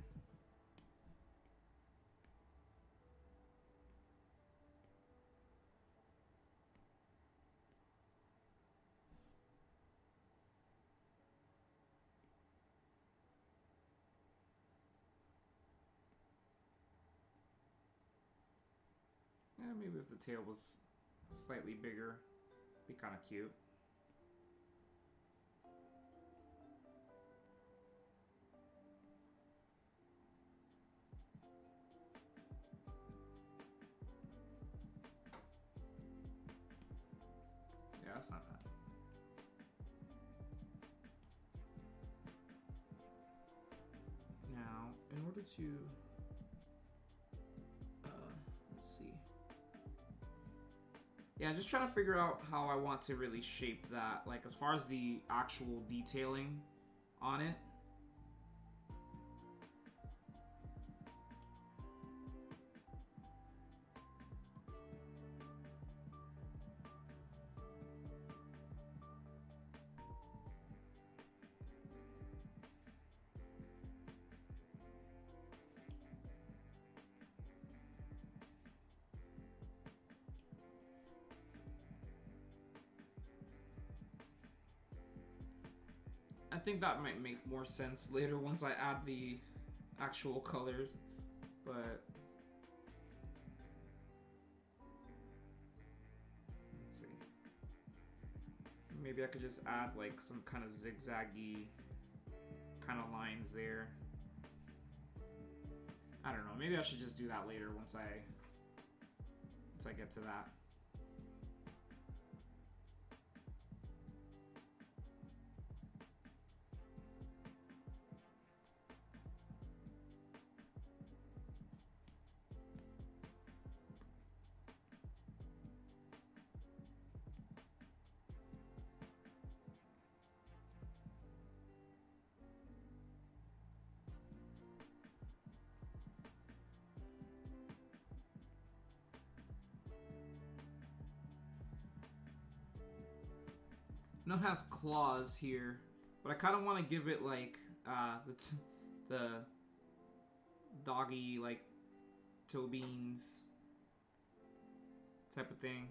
Yeah, maybe if the tail was slightly bigger, it'd be kind of cute. Yeah, that's not bad. Now, in order to, let's see. Yeah, just trying to figure out how I want to really shape that, like as far as the actual detailing on it. I think that might make more sense later once I add the actual colors, but let's see. Maybe I could just add like some kind of zigzaggy kind of lines there. I don't know. Maybe I should just do that later once I get to that. No, it has claws here, but I kind of want to give it like the doggy, like toe beans type of thing.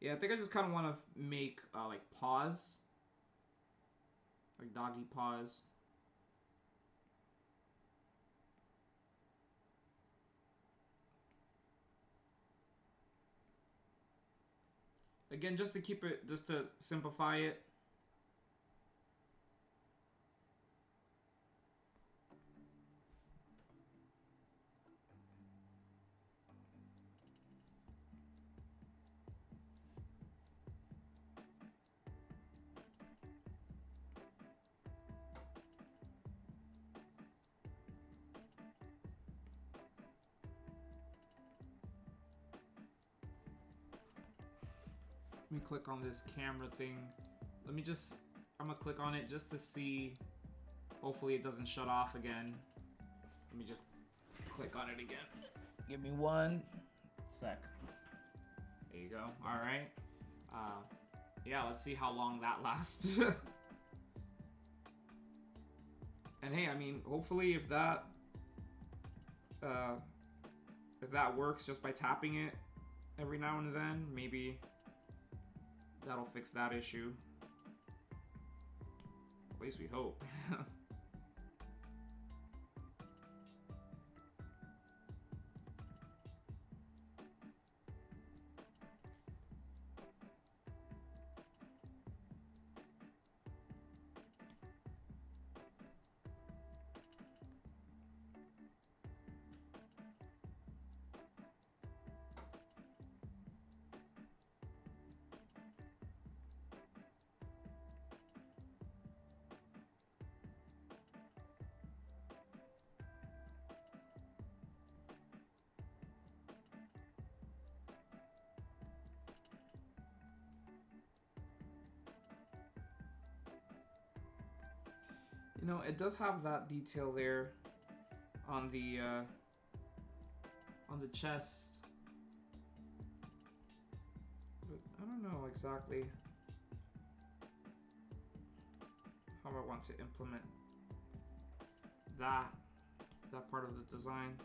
Yeah, I think I just kind of want to make like paws, like doggy paws. Again, just to keep it, just to simplify it. Let me click on this camera thing. I'm gonna click on it just to see. Hopefully it doesn't shut off again. Let me just click on it again. Give me one sec. There you go. All right. Yeah, let's see how long that lasts. And hey, I mean, hopefully if that works just by tapping it every now and then, maybe that'll fix that issue. At least we hope. You know, it does have that detail there on the chest, but I don't know exactly how I want to implement that part of the design.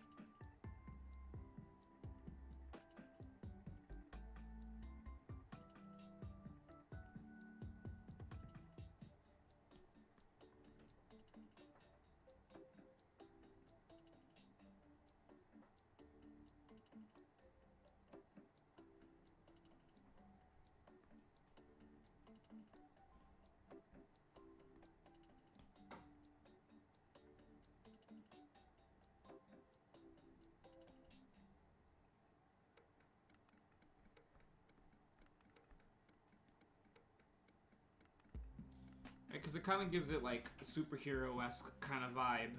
Because it kind of gives it like a superhero-esque kind of vibe.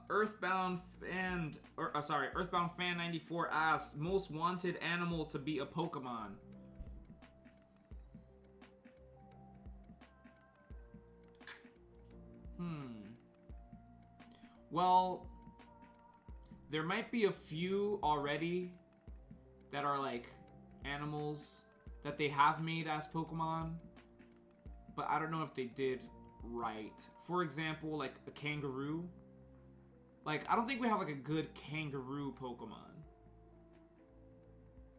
Earthbound Fan 94 asked, most wanted animal to be a Pokemon. Well, there might be a few already that are like animals that they have made as Pokemon, but I don't know if they did right. For example, like a kangaroo. Like, I don't think we have like a good kangaroo Pokemon.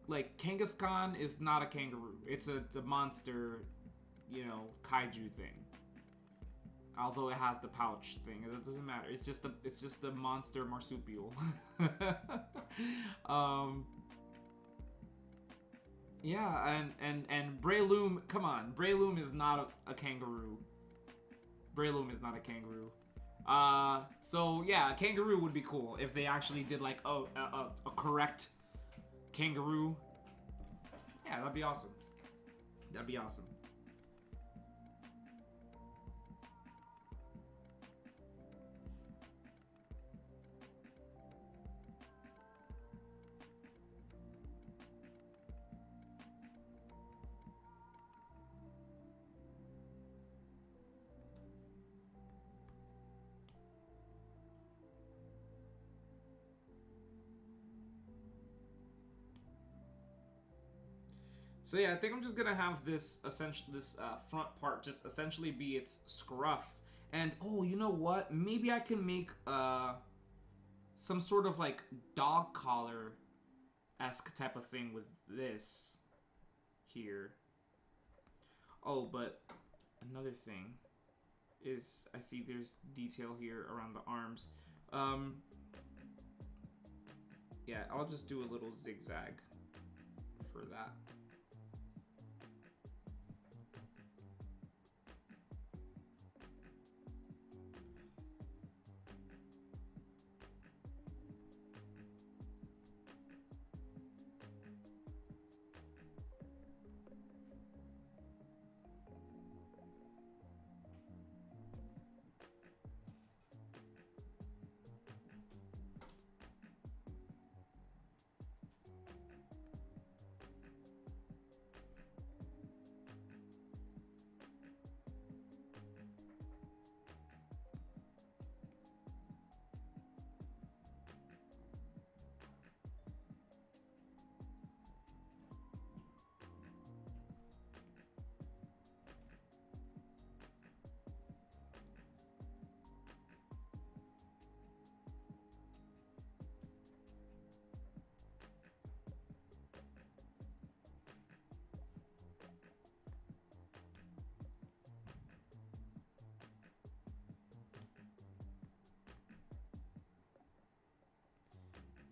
Like, Kangaskhan is not a kangaroo. It's a monster, you know, kaiju thing. Although it has the pouch thing, it doesn't matter. It's just the monster marsupial. Yeah, and Breloom, come on, Breloom is not a kangaroo. Breloom is not a kangaroo. So yeah, a kangaroo would be cool if they actually did like a correct kangaroo. Yeah, that'd be awesome. That'd be awesome. So yeah, I think I'm just gonna have this front part just essentially be its scruff. And oh, you know what? Maybe I can make some sort of like dog collar-esque type of thing with this here. Oh, but another thing is I see there's detail here around the arms. Yeah, I'll just do a little zigzag for that.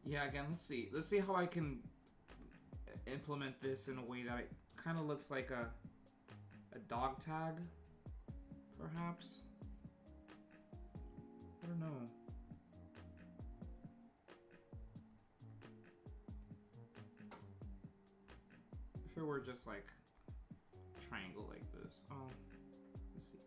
Yeah, again, let's see. Let's see how I can implement this in a way that it kind of looks like a dog tag, perhaps. I don't know. If it were just like a triangle like this. Oh, let's see.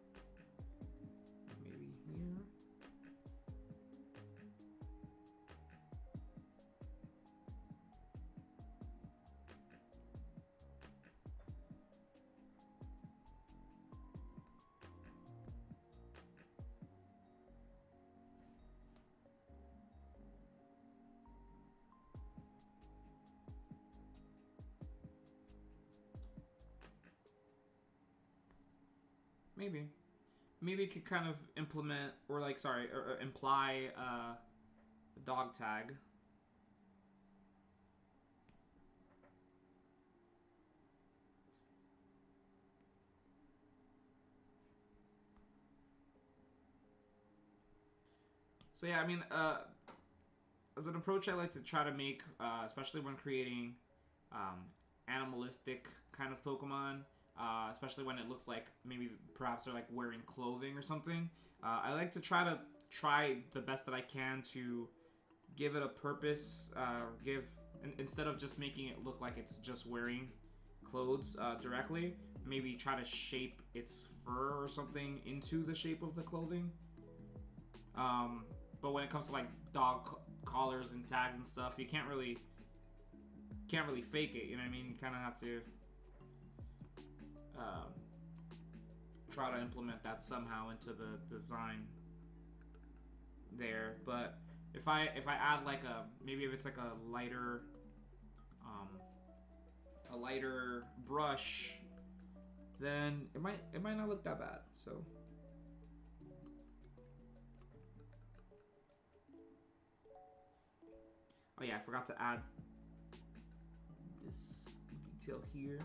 Maybe here. Maybe it could kind of implement or like or imply a dog tag. So yeah, I mean, as an approach I like to try to make, especially when creating animalistic kind of Pokemon, especially when it looks like maybe perhaps they're like wearing clothing or something. I like to try the best that I can to give it a purpose, instead of just making it look like it's just wearing clothes directly, maybe try to shape its fur or something into the shape of the clothing. But when it comes to like dog collars and tags and stuff, you can't really fake it, you know what I mean? You kind of have to try to implement that somehow into the design there. But if I add like maybe if it's like a lighter a lighter brush, then it might not look that bad. So oh yeah, I forgot to add this detail here.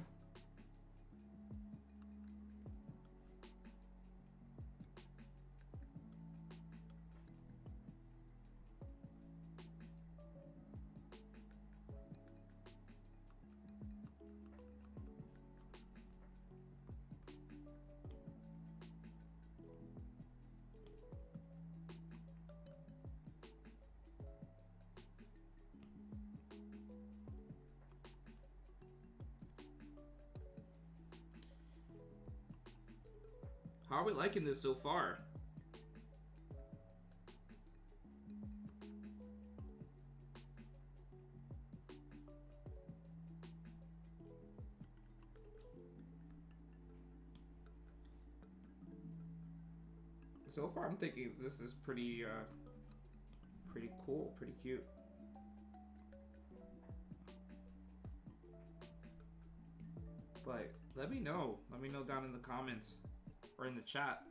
How are we liking this so far? So far, I'm thinking this is pretty cool, pretty cute. But let me know down in the comments or in the chat.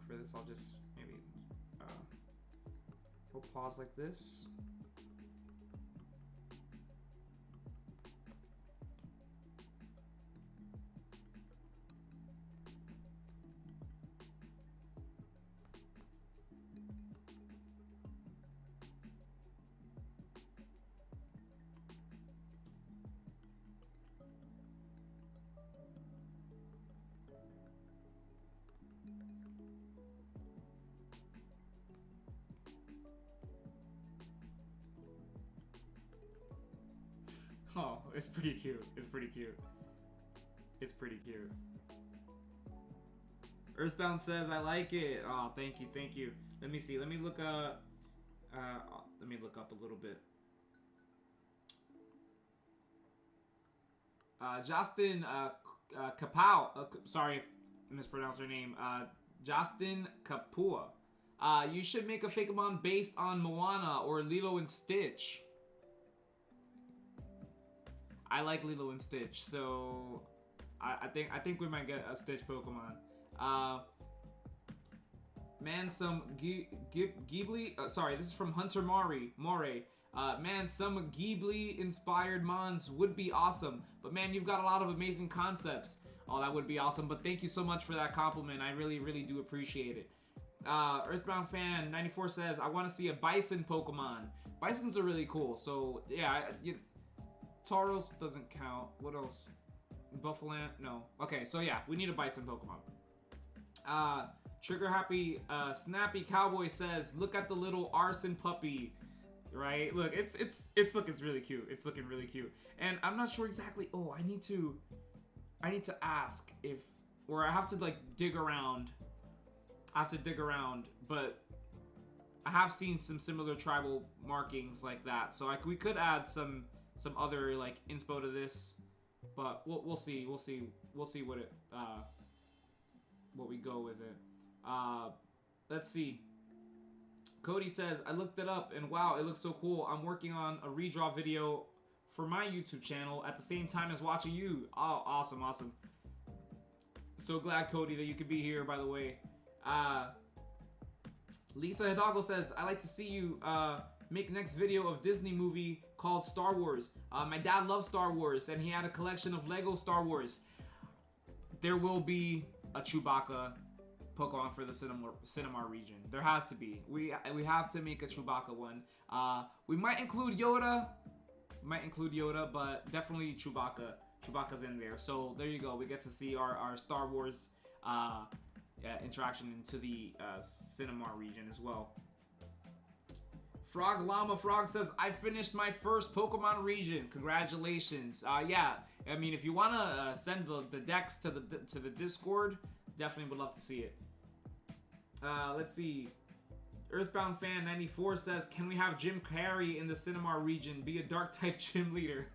For this, I'll just maybe we'll pause like this. Oh, it's pretty cute. It's pretty cute. It's pretty cute. Earthbound says, I like it. Oh, thank you, thank you. Let me see. Let me look up a little bit. Justin Kapow. Sorry if I mispronounced her name. Justin Kapua. You should make a Fakemon based on Moana or Lilo and Stitch. I like Lilo and Stitch, so I think we might get a Stitch Pokemon. Man, some Ghibli. Sorry, this is from Hunter Moray. Man, some Ghibli-inspired mons would be awesome. But man, you've got a lot of amazing concepts. Oh, that would be awesome. But thank you so much for that compliment. I really, really do appreciate it. Earthbound Fan 94 says, I want to see a Bison Pokemon. Bisons are really cool. So yeah, Tauros doesn't count. What else? Buffalo? No. Okay, so yeah, we need a Bison Pokemon. Trigger Happy Snappy Cowboy says, look at the little arson puppy. Right? Look, it's looking really cute. It's looking really cute. And I'm not sure exactly. Oh, I need to ask if, or I have to like dig around. I have to dig around, but I have seen some similar tribal markings like that. So we could add some other like inspo to this, but we'll see what it what we go with it. Let's see. Cody says, I looked it up and wow, it looks so cool. I'm working on a redraw video for my YouTube channel at the same time as watching you. Oh, awesome. So glad, Cody, that you could be here, by the way. Lisa Hidalgo says, I like to see you make next video of Disney movie called Star Wars. My dad loves Star Wars and he had a collection of Lego Star Wars. There will be a Chewbacca Pokemon for the Cinemar region. There has to be. We have to make a Chewbacca one. We might include Yoda. But definitely Chewbacca. Chewbacca's in there. So there you go. We get to see our Star Wars interaction into the Cinemar region as well. Frog Llama Frog says, I finished my first Pokemon region. Congratulations. Yeah, I mean, if you want to send the decks to the Discord, definitely would love to see it. Let's see. Earthbound Fan 94 says, can we have Jim Carrey in the Cinemar region be a dark type gym leader?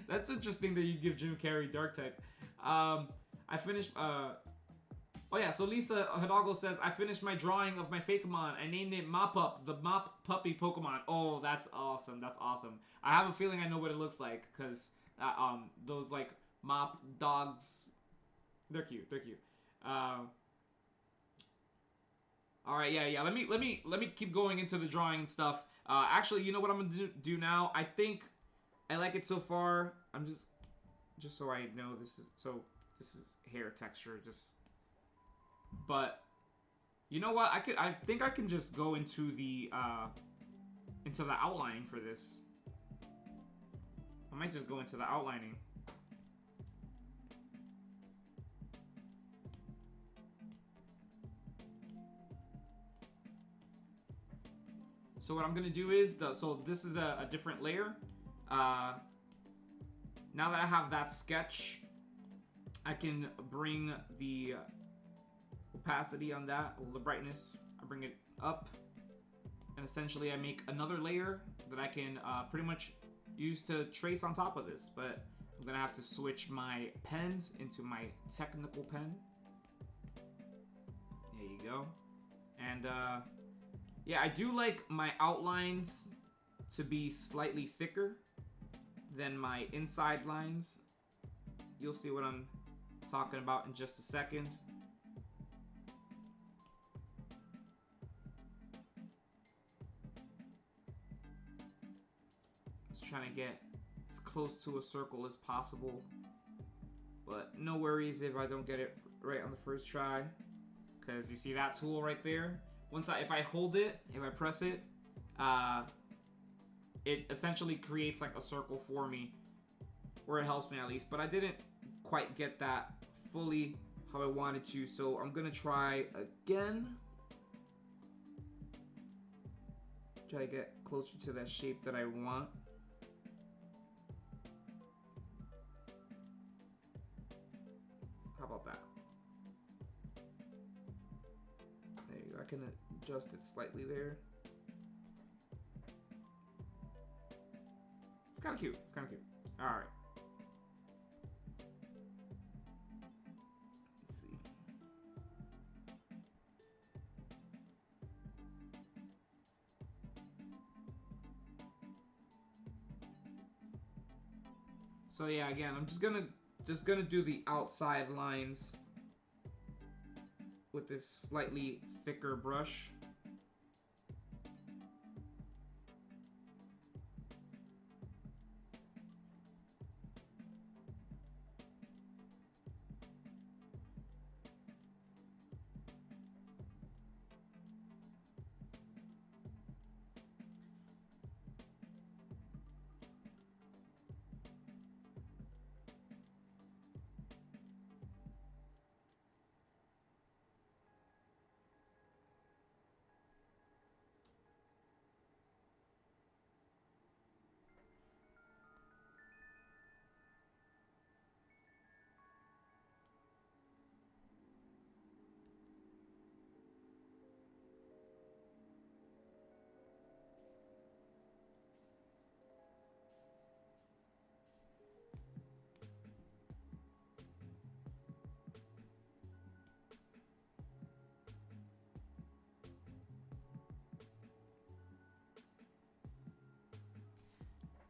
That's interesting that you give Jim Carrey dark type. I finished Oh yeah, so Lisa Hidalgo says, I finished my drawing of my Fakemon. I named it Mop Up, the Mop Puppy Pokemon. Oh, that's awesome. That's awesome. I have a feeling I know what it looks like, because those like mop dogs, they're cute. They're cute. All right, yeah. Let me keep going into the drawing and stuff. Actually, you know what I'm gonna do now? I think I like it so far. I'm just so I know this is hair texture. But you know what? I think I can just go into the outlining for this. I might just go into the outlining. So what I'm gonna do is so this is a different layer. Now that I have that sketch, I can bring the opacity on that, or the brightness. I bring it up, and essentially I make another layer that I can pretty much use to trace on top of this. But I'm gonna have to switch my pens into my technical pen. There you go. And yeah, I do like my outlines to be slightly thicker than my inside lines. You'll see what I'm talking about in just a second. Just trying to get as close to a circle as possible, but no worries if I don't get it right on the first try, because you see that tool right there? If I hold it, if I press it, it essentially creates like a circle for me, or it helps me at least, but I didn't quite get that fully how I wanted to, so I'm gonna try again. Try to get closer to that shape that I want. How about that? There you go. I can adjust it slightly there. It's kind of cute. It's kind of cute. All right. Let's see. So yeah, again, I'm just gonna do the outside lines with this slightly thicker brush.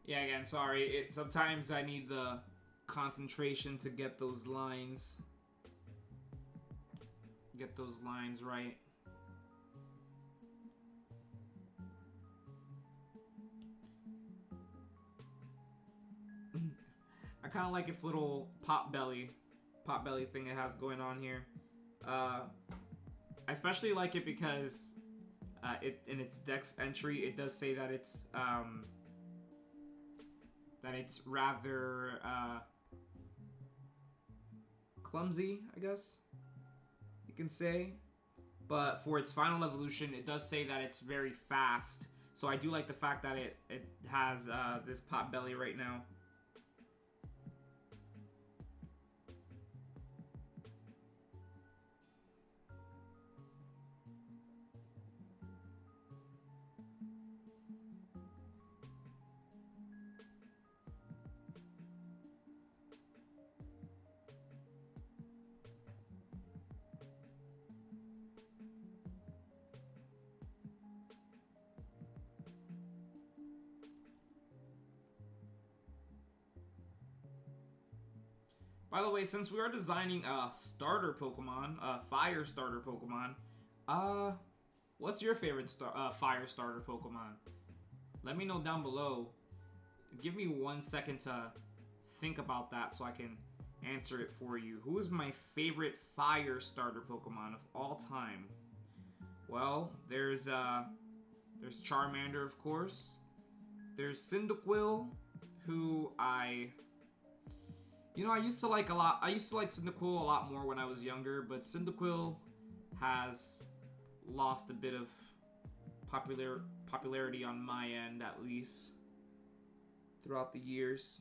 Yeah, again, sorry. Sometimes I need the concentration to get those lines right. I kind of like its little pot belly thing it has going on here. I especially like it because in its dex entry it does say that it's rather clumsy, I guess you can say. But for its final evolution, it does say that it's very fast. So I do like the fact that it has this pot belly right now. By the way, since we are designing a starter Pokemon, a fire starter Pokemon, what's your favorite fire starter Pokemon? Let me know down below. Give me 1 second to think about that so I can answer it for you. Who is my favorite fire starter Pokemon of all time? Well, there's Charmander, of course. There's Cyndaquil, who I used to like a lot. I used to like Cyndaquil a lot more when I was younger, but Cyndaquil has lost a bit of popularity on my end, at least, throughout the years.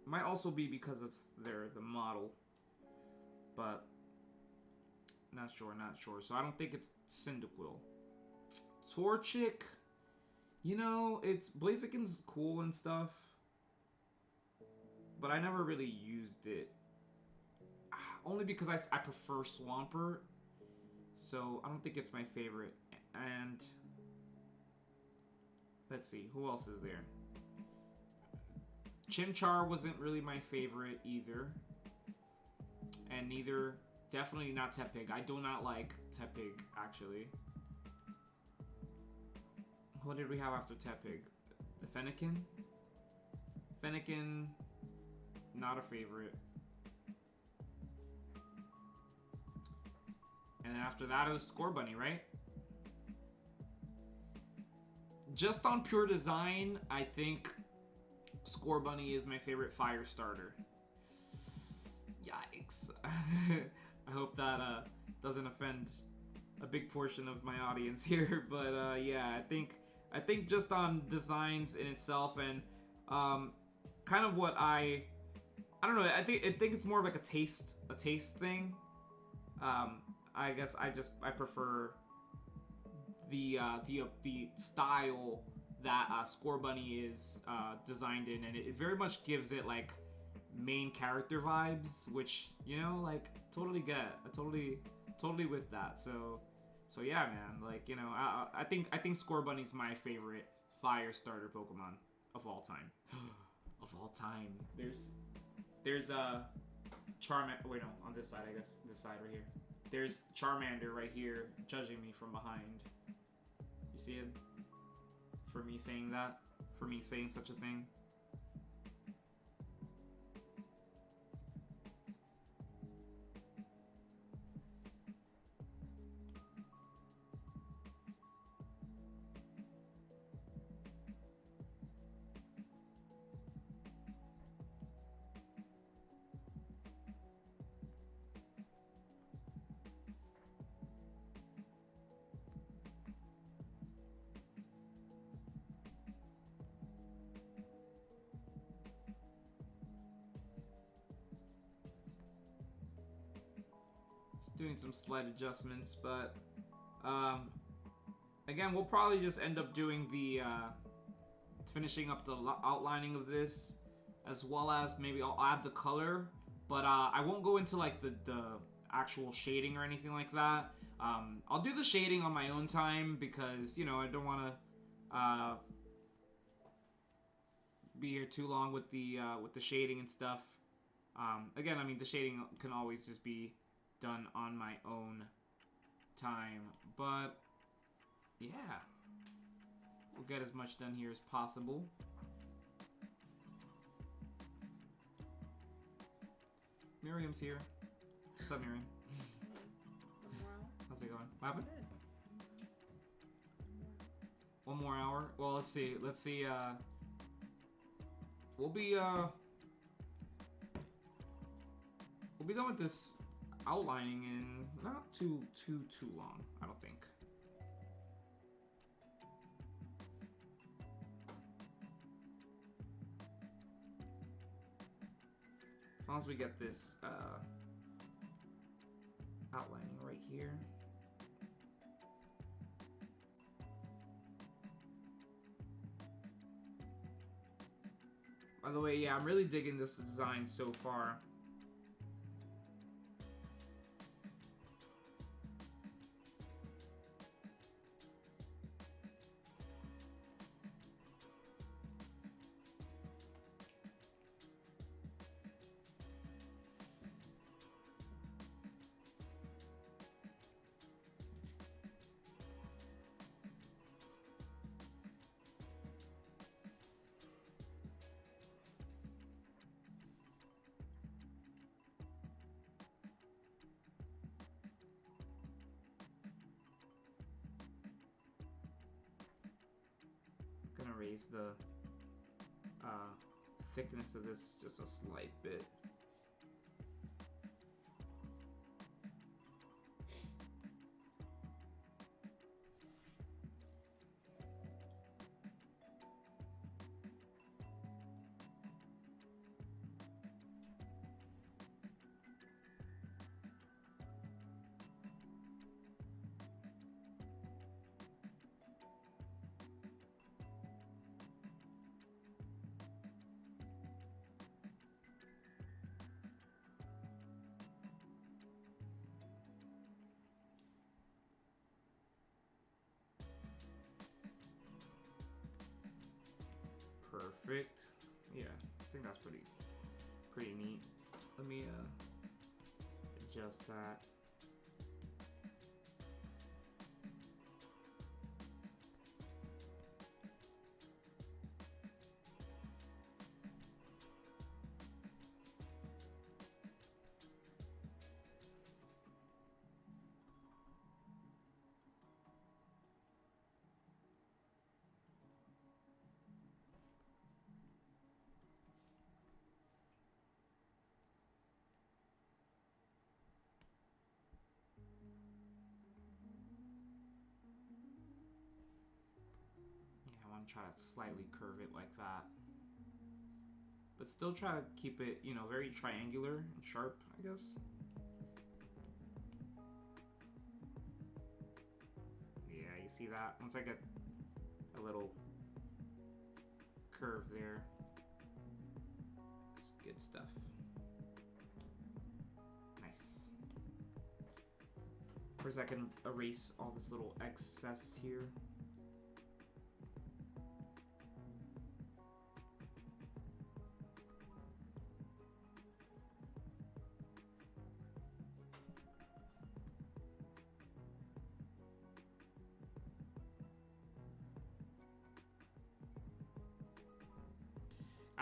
It might also be because of the model, but not sure. So I don't think it's Cyndaquil. Torchic, it's Blaziken's cool and stuff, but I never really used it. Only because I prefer Swampert, so I don't think it's my favorite. And let's see, who else is there? Chimchar wasn't really my favorite either, and definitely not Tepig. I do not like Tepig, actually. What did we have after Tepig? The Fennekin? Fennekin, not a favorite. And then after that, it was Scorbunny, right? Just on pure design, I think Scorbunny is my favorite fire starter. Yikes. I hope that doesn't offend a big portion of my audience here, but yeah, I think just on designs in itself and kind of what I don't know, I think it's more of like a taste thing. I guess I prefer the style that Scorbunny is designed in, and it very much gives it like main character vibes, which like totally get. I totally with that. So yeah, man. Like I think Scorbunny's my favorite fire starter Pokemon of all time. Of all time. There's Charmander. Wait, no, on this side, I guess this side right here. There's Charmander right here judging me from behind. You see him? For me saying that? For me saying such a thing? Doing some slight adjustments, but again, we'll probably just end up doing the finishing up the outlining of this, as well as maybe I'll add the color, but I won't go into like the actual shading or anything like that. I'll do the shading on my own time because I don't want to be here too long with the shading and stuff. Again, I mean, the shading can always just be done on my own time, but yeah, we'll get as much done here as possible. Miriam's here. What's up, Miriam? How's it going? What happened? One more hour? Well, let's see. We'll be done with this outlining in not too long, I don't think. As long as we get this outlining right here. By the way, yeah, I'm really digging this design so far. raise the thickness of this just a slight bit. Perfect. Yeah, I think that's pretty neat. Let me adjust that. Try to slightly curve it like that, but still try to keep it, you know, very triangular and sharp, I guess. Yeah, you see that? Once I get a little curve there, it's good stuff. Nice. First I can erase all this little excess here.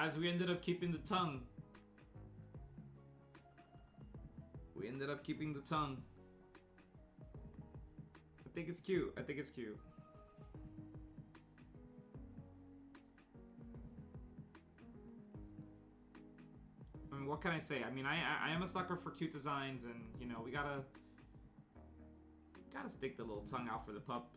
As we ended up keeping the tongue. We ended up keeping the tongue. I think it's cute. I think it's cute. I mean, what can I say? I mean, I am a sucker for cute designs, and you know, we gotta stick the little tongue out for the pup.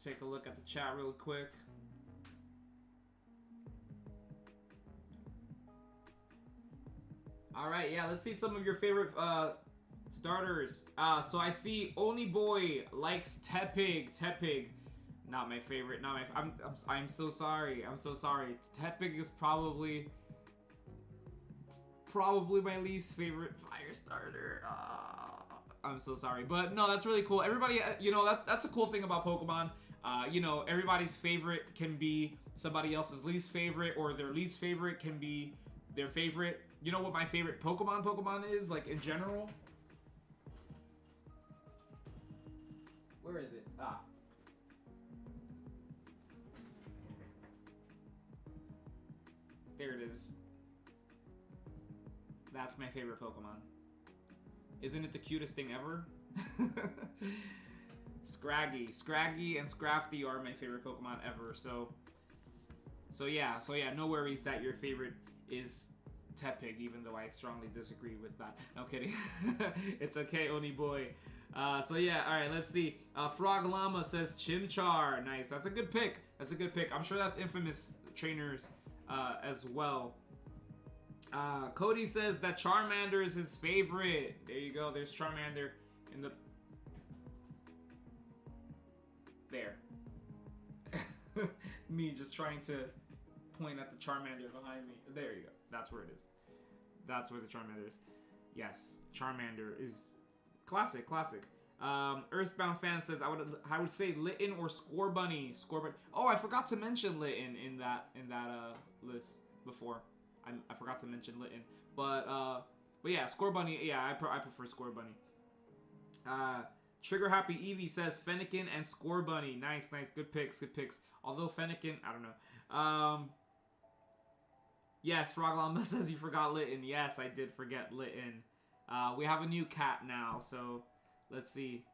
Take a look at the chat real quick. Alright, yeah, let's see some of your favorite starters. So I see Only Boy likes Tepig. Tepig, not my favorite. Not my. I'm so sorry. I'm so sorry. Tepig is probably my least favorite fire starter. I'm so sorry, but no, that's really cool. Everybody, you know, that's a cool thing about Pokemon. You know, everybody's favorite can be somebody else's least favorite, or their least favorite can be their favorite. You know what my favorite Pokemon is, like, in general? Where is it? Ah. There it is. That's my favorite Pokemon. Isn't it the cutest thing ever? Scraggy and Scrafty are my favorite Pokemon ever. So yeah, no worries that your favorite is Tepig, even though I strongly disagree with that. No, I'm kidding. It's okay, Oni boy. So yeah, all right, let's see. Frog Llama says Chimchar. Nice. That's a good pick. That's a good pick. I'm sure that's infamous trainers as well. Cody says that Charmander is his favorite. There you go. There's Charmander in the... There. Me just trying to point at the Charmander behind me. There you go. That's where it is. That's where the Charmander is. Yes, Charmander is classic. Earthbound fan says I would say Litten or Scorbunny. Scorbunny. Oh, I forgot to mention Litten in that list before. I forgot to mention Litten, but yeah, Scorbunny. Yeah, I prefer Scorbunny. Trigger Happy Eevee says Fennekin and Score Bunny. Nice, nice. Good picks, good picks. Although Fennekin, I don't know. Yes, Froglamba says you forgot Litten. Yes, I did forget Litten. We have a new cat now, so let's see.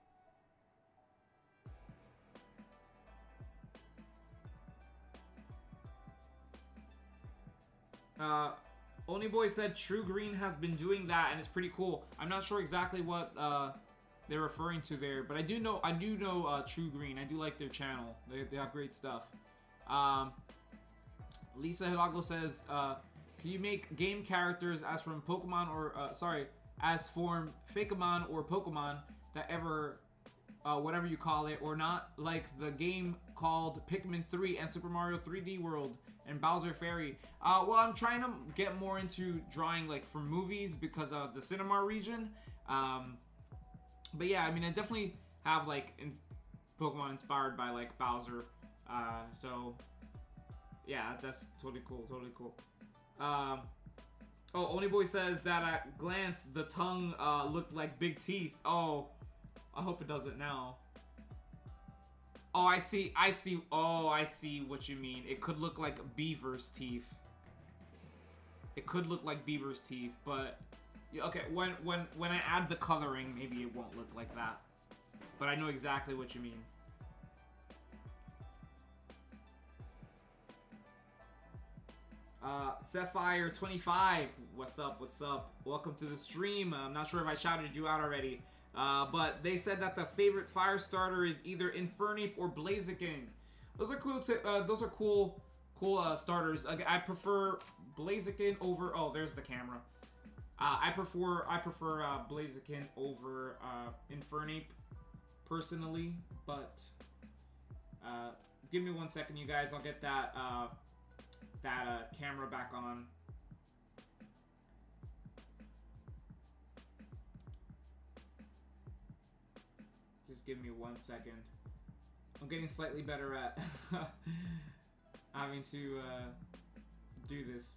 Onlyboy said True Green has been doing that, and it's pretty cool. I'm not sure exactly what they're referring to there, but I do know True Green. I do like their channel. They have great stuff. Lisa Hidalgo says, can you make game characters as from Pokemon or as from Fakemon or Pokemon that ever whatever you call it, or not like the game called Pikmin 3 and Super Mario 3D World and Bowser Fairy. Well, I'm trying to get more into drawing like for movies because of the Cinemar region. But yeah, I mean, I definitely have like Pokemon inspired by like Bowser. So yeah, that's totally cool, totally cool. Oh, Onlyboy says that at glance the tongue looked like big teeth. Oh, I hope it doesn't now. Oh, I see. Oh, I see what you mean. It could look like Beaver's teeth. It could look like Beaver's teeth, but okay. When I add the coloring, maybe it won't look like that. But I know exactly what you mean. Sapphire25, what's up? What's up? Welcome to the stream. I'm not sure if I shouted you out already. But they said that the favorite fire starter is either Infernape or Blaziken. Those are cool. Those are cool starters. I prefer Blaziken over. Oh, there's the camera. I prefer Blaziken over Infernape personally. But give me 1 second, you guys. I'll get that camera back on. Just give me 1 second. I'm getting slightly better at having to do this.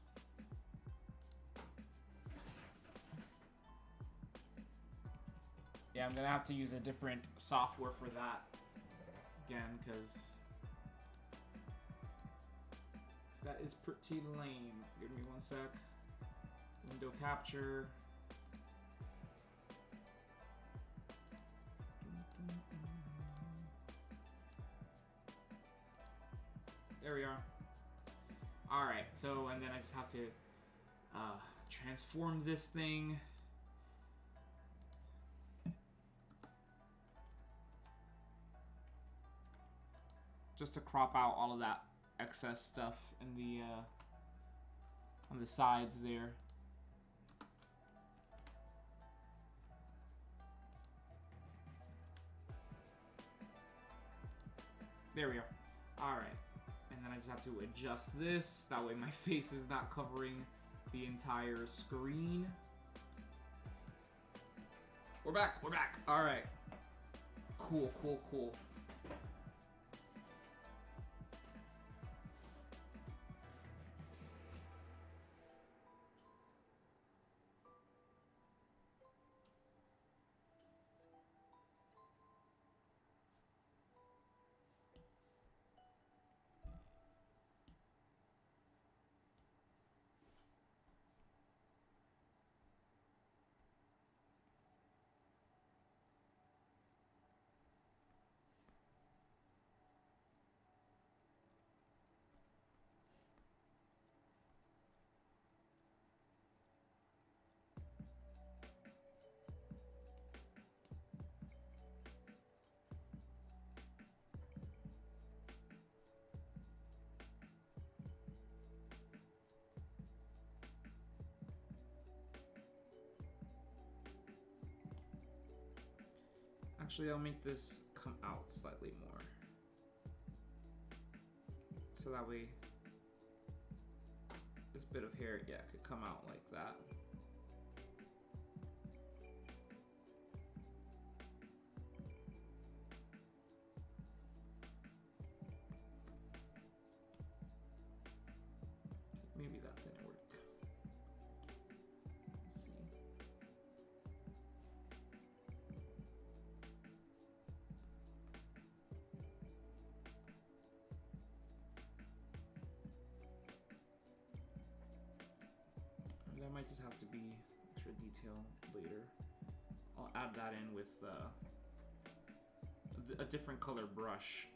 Yeah, I'm gonna have to use a different software for that again, because that is pretty lame. Give me 1 sec. Window capture. There we are. Alright, so, and then I just have to transform this thing. Just to crop out all of that excess stuff in the on the sides there. There we are. Alright. And then I just have to adjust this. That way my face is not covering the entire screen. We're back. We're back. Alright. Cool, cool, cool. Actually, I'll make this come out slightly more. So that way, this bit of hair, yeah, could come out like that. Maybe that didn't work. Let's see. that might just have to be extra detail later. I'll add that in with a different color brush.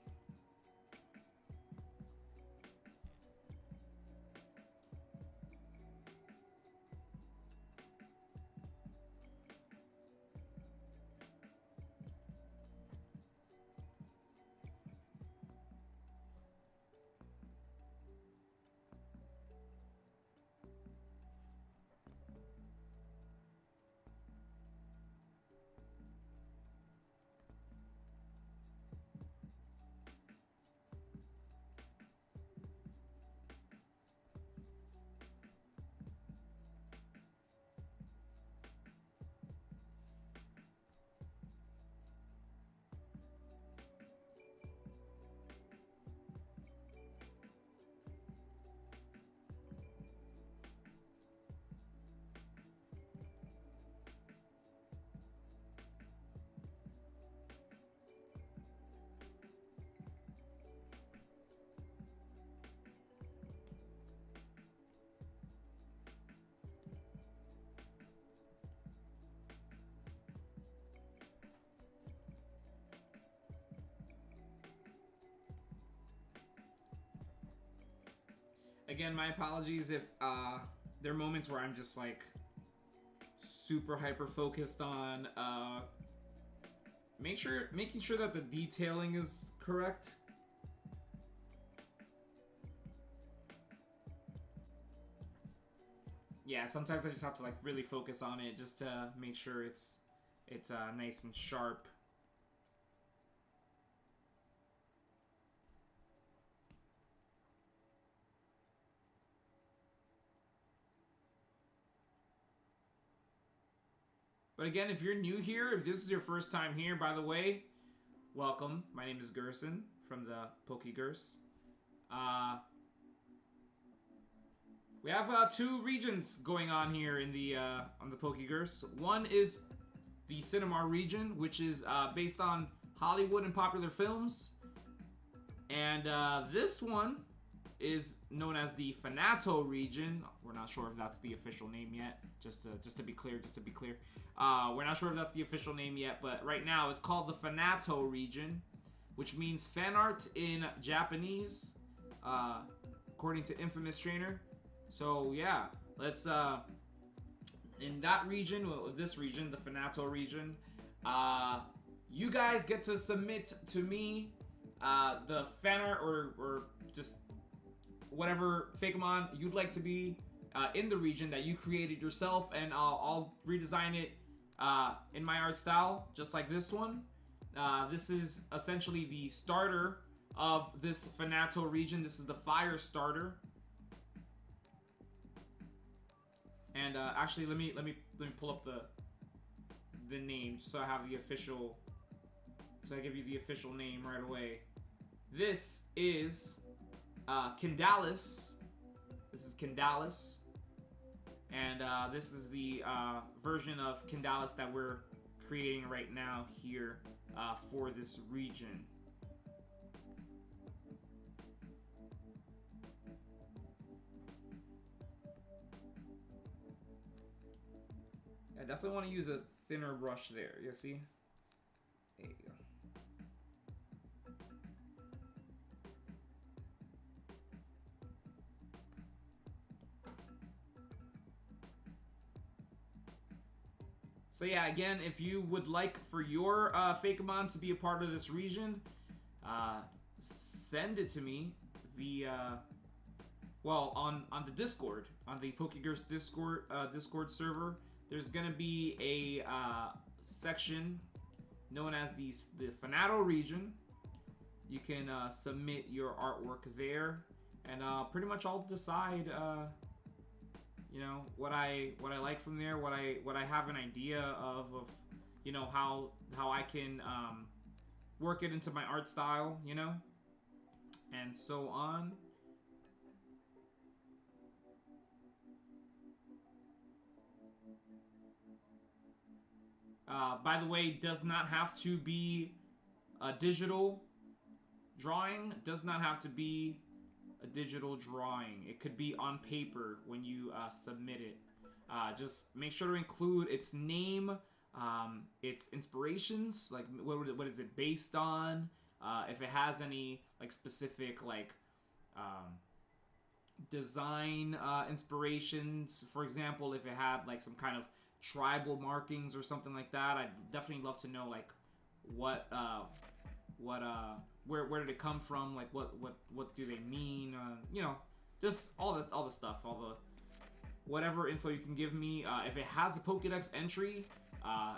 Again, my apologies if there are moments where I'm just like super hyper focused on making sure that the detailing is correct. Yeah, sometimes I just have to like really focus on it just to make sure it's nice and sharp. But again, if you're new here, if this is your first time here, by the way, welcome. My name is Gerson from the pokegerse. We have two regions going on here in the on the pokegerse. One is the Cinemar region, which is based on Hollywood and popular films, and this one is known as the Finato region. We're not sure if that's the official name yet. Just to be clear. We're not sure if that's the official name yet, but right now it's called the Finato region, which means fan art in Japanese, according to Infamous Trainer. So yeah, let's in that region, well, this region, the Finato region, you guys get to submit to me the fan art or just whatever Fakemon you'd like to be in the region that you created yourself, and I'll redesign it in my art style, just like this one. This is essentially the starter of this Finato region. This is the fire starter. And actually, let me pull up the name so I have the official. So I give you the official name right away. This is Candallas. This is Candallas, and this is the version of Candallas that we're creating right now here for this region. I definitely want to use a thinner brush there. You see? There you go. So yeah, again, if you would like for your Fakemon to be a part of this region, send it to me via, well, on the Discord, on the pokegerse Discord server. There's gonna be a section known as the Finato region. You can submit your artwork there, and pretty much I'll decide, you know, what I like from there, what I have an idea of you know, how I can work it into my art style, you know, and so on. By the way, does not have to be a digital drawing. Does not have to be a digital drawing. It could be on paper when you submit it. just make sure to include its name, its inspirations, like what is it based on, if it has any like specific like design inspirations. For example, if it had like some kind of tribal markings or something like that, I'd definitely love to know like what where did it come from, like what do they mean, you know, just all the stuff, all the whatever info you can give me. If it has a Pokédex entry,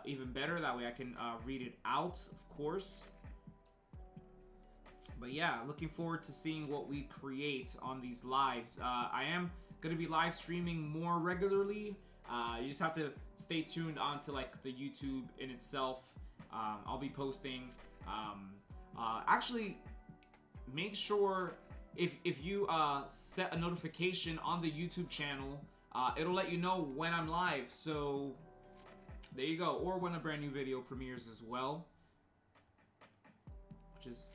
even better, that way I can read it out, of course. But yeah, looking forward to seeing what we create on these lives. I am going to be live streaming more regularly. You just have to stay tuned onto like the YouTube in itself. I'll be posting. Actually, make sure if you set a notification on the YouTube channel, it'll let you know when I'm live. So there you go. Or when a brand new video premieres as well, which is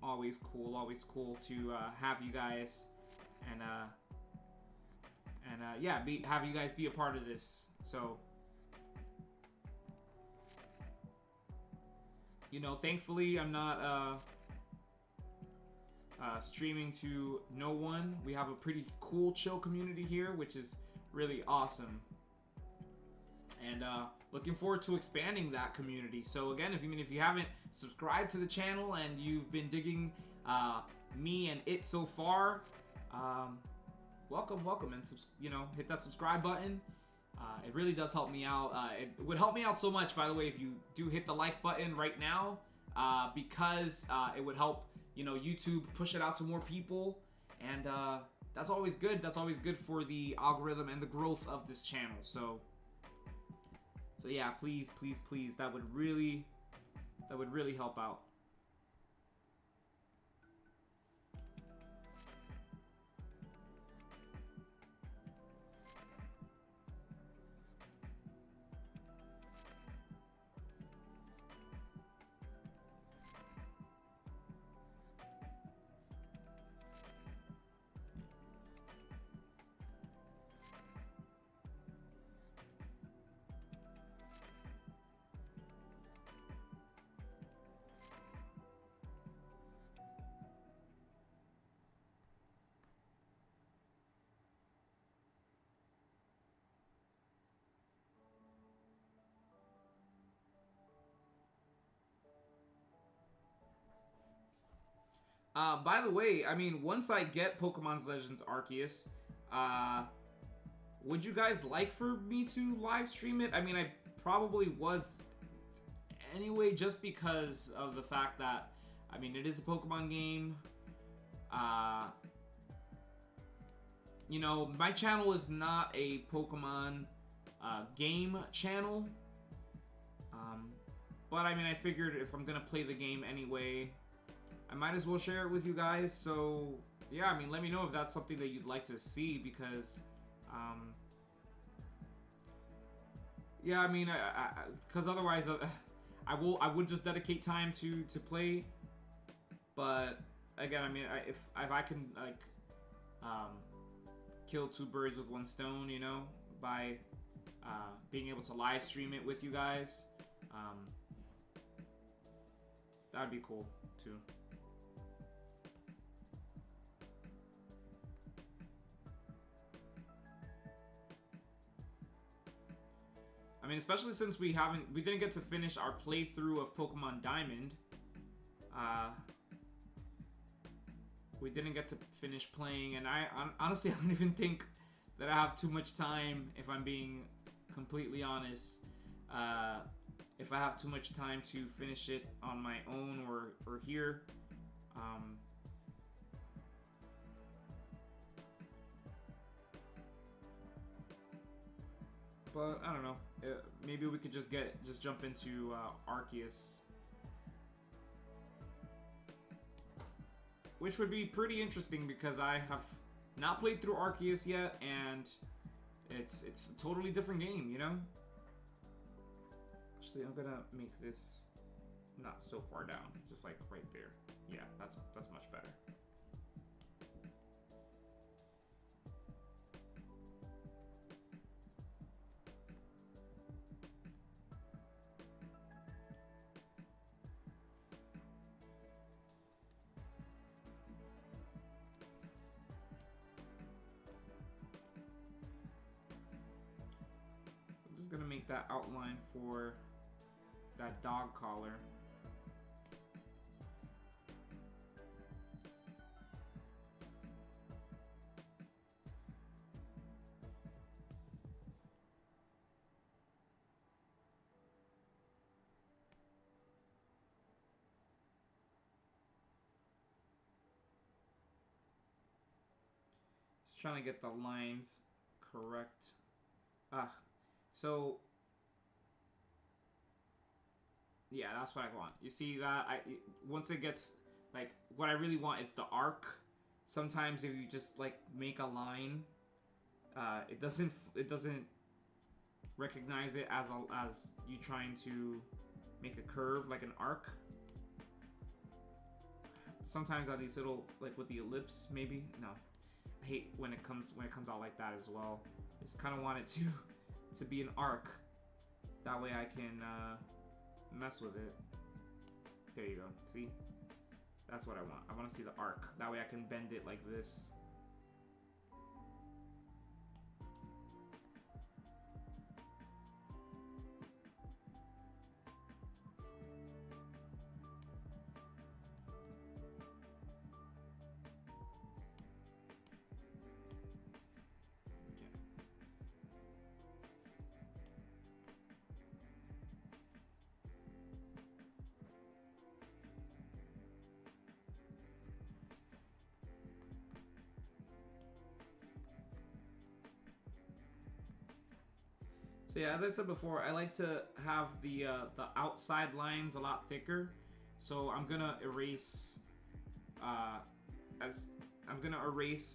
always cool to have you guys and yeah, have you guys be a part of this. So, you know, thankfully I'm not streaming to no one. We have a pretty cool, chill community here, which is really awesome. And looking forward to expanding that community. So again, if you haven't subscribed to the channel and you've been digging me and it so far, welcome, and you know, hit that subscribe button. It really does help me out. It would help me out so much, by the way, if you do hit the like button right now, because it would help, you know, YouTube push it out to more people, and that's always good. That's always good for the algorithm and the growth of this channel. So yeah, please, that would really help out. By the way, I mean, once I get Pokemon Legends Arceus, would you guys like for me to live stream it? I mean, I probably was anyway, just because of the fact that, I mean, it is a Pokemon game. You know, my channel is not a Pokemon game channel. But I mean, I figured if I'm gonna play the game anyway, I might as well share it with you guys. So yeah, I mean, let me know if that's something that you'd like to see, because yeah, I mean, because otherwise I would just dedicate time to play. But again, I mean, if I can like kill two birds with one stone, you know, by being able to live stream it with you guys, that'd be cool too. I mean, especially since we didn't get to finish our playthrough of Pokemon Diamond. We didn't get to finish playing, and honestly, I don't even think that I have too much time, if I'm being completely honest. If I have too much time to finish it on my own or here. But I don't know. Maybe we could just jump into Arceus, which would be pretty interesting because I have not played through Arceus yet, and it's a totally different game, you know. Actually, I'm gonna make this not so far down, just like right there. Yeah, that's much better. just gonna make that outline for that dog collar. Just trying to get the lines correct. So yeah, that's what I want. You see that? Once it gets, like, what I really want is the arc. Sometimes if you just like make a line, it doesn't recognize it as you trying to make a curve, like an arc. Sometimes at these little, like with the ellipse, maybe. No, I hate when it comes out like that as well. Just kind of want it to be an arc. That way I can mess with it. There you go. See? That's what I want. I want to see the arc. That way I can bend it like this. So yeah, as I said before, I like to have the outside lines a lot thicker. So I'm gonna erase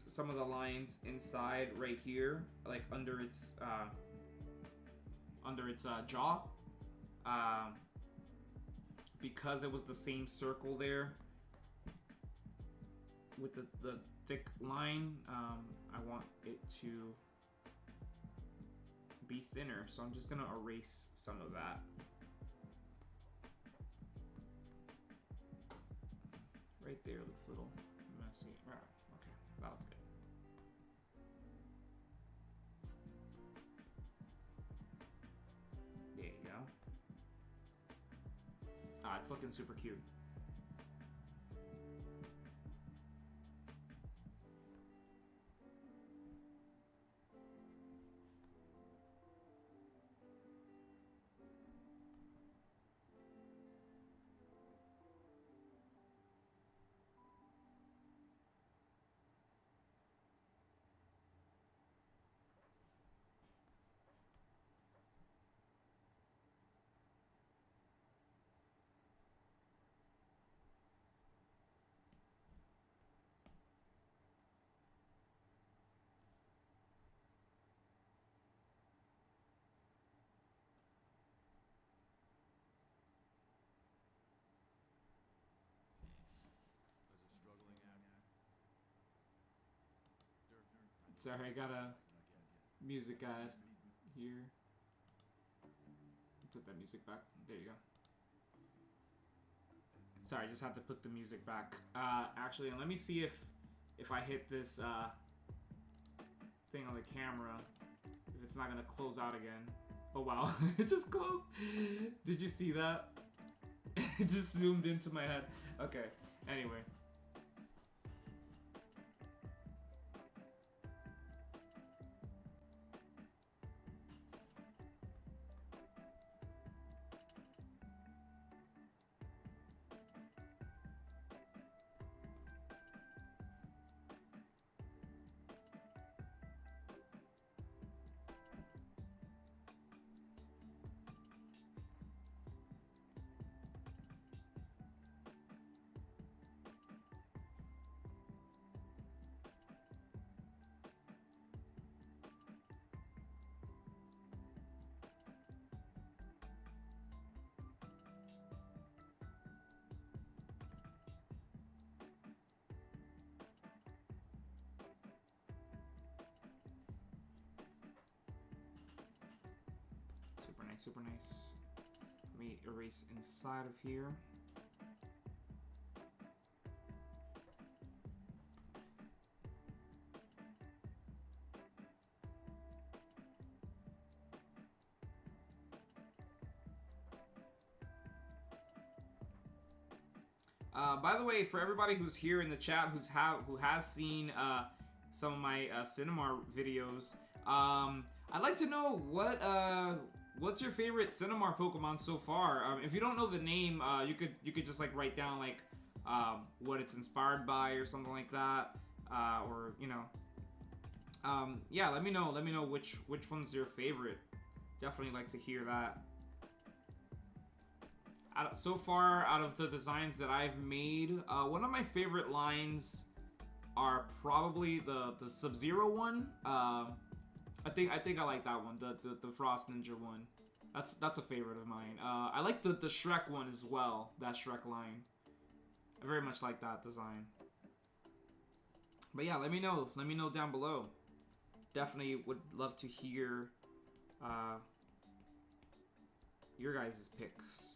some of the lines inside right here, like under its jaw, because it was the same circle there with the thick line. I want it to be thinner, so I'm just gonna erase some of that. Right there looks a little messy. Right, okay, that was good. There you go. It's looking super cute. Sorry, I got a music ad here. Put that music back. There you go. Sorry, I just had to put the music back. Actually, let me see if I hit this thing on the camera, if it's not gonna close out again. Oh wow, it just closed. Did you see that? It just zoomed into my head. Okay, anyway. Super nice, super nice. Let me erase inside of here. By the way, for everybody who's here in the chat who has seen some of my Cinemar videos, I'd like to know what's your favorite Cinemar Pokemon so far. If you don't know the name, you could just like write down like what it's inspired by or something like that, or you know, yeah. Let me know which one's your favorite. Definitely like to hear that. So far, out of the designs that I've made, one of my favorite lines are probably the Sub-Zero one. I think I like that one, the Frost Ninja one. That's a favorite of mine. I like the Shrek one as well. That Shrek line. I very much like that design. But yeah, let me know down below. Definitely would love to hear your guys' picks.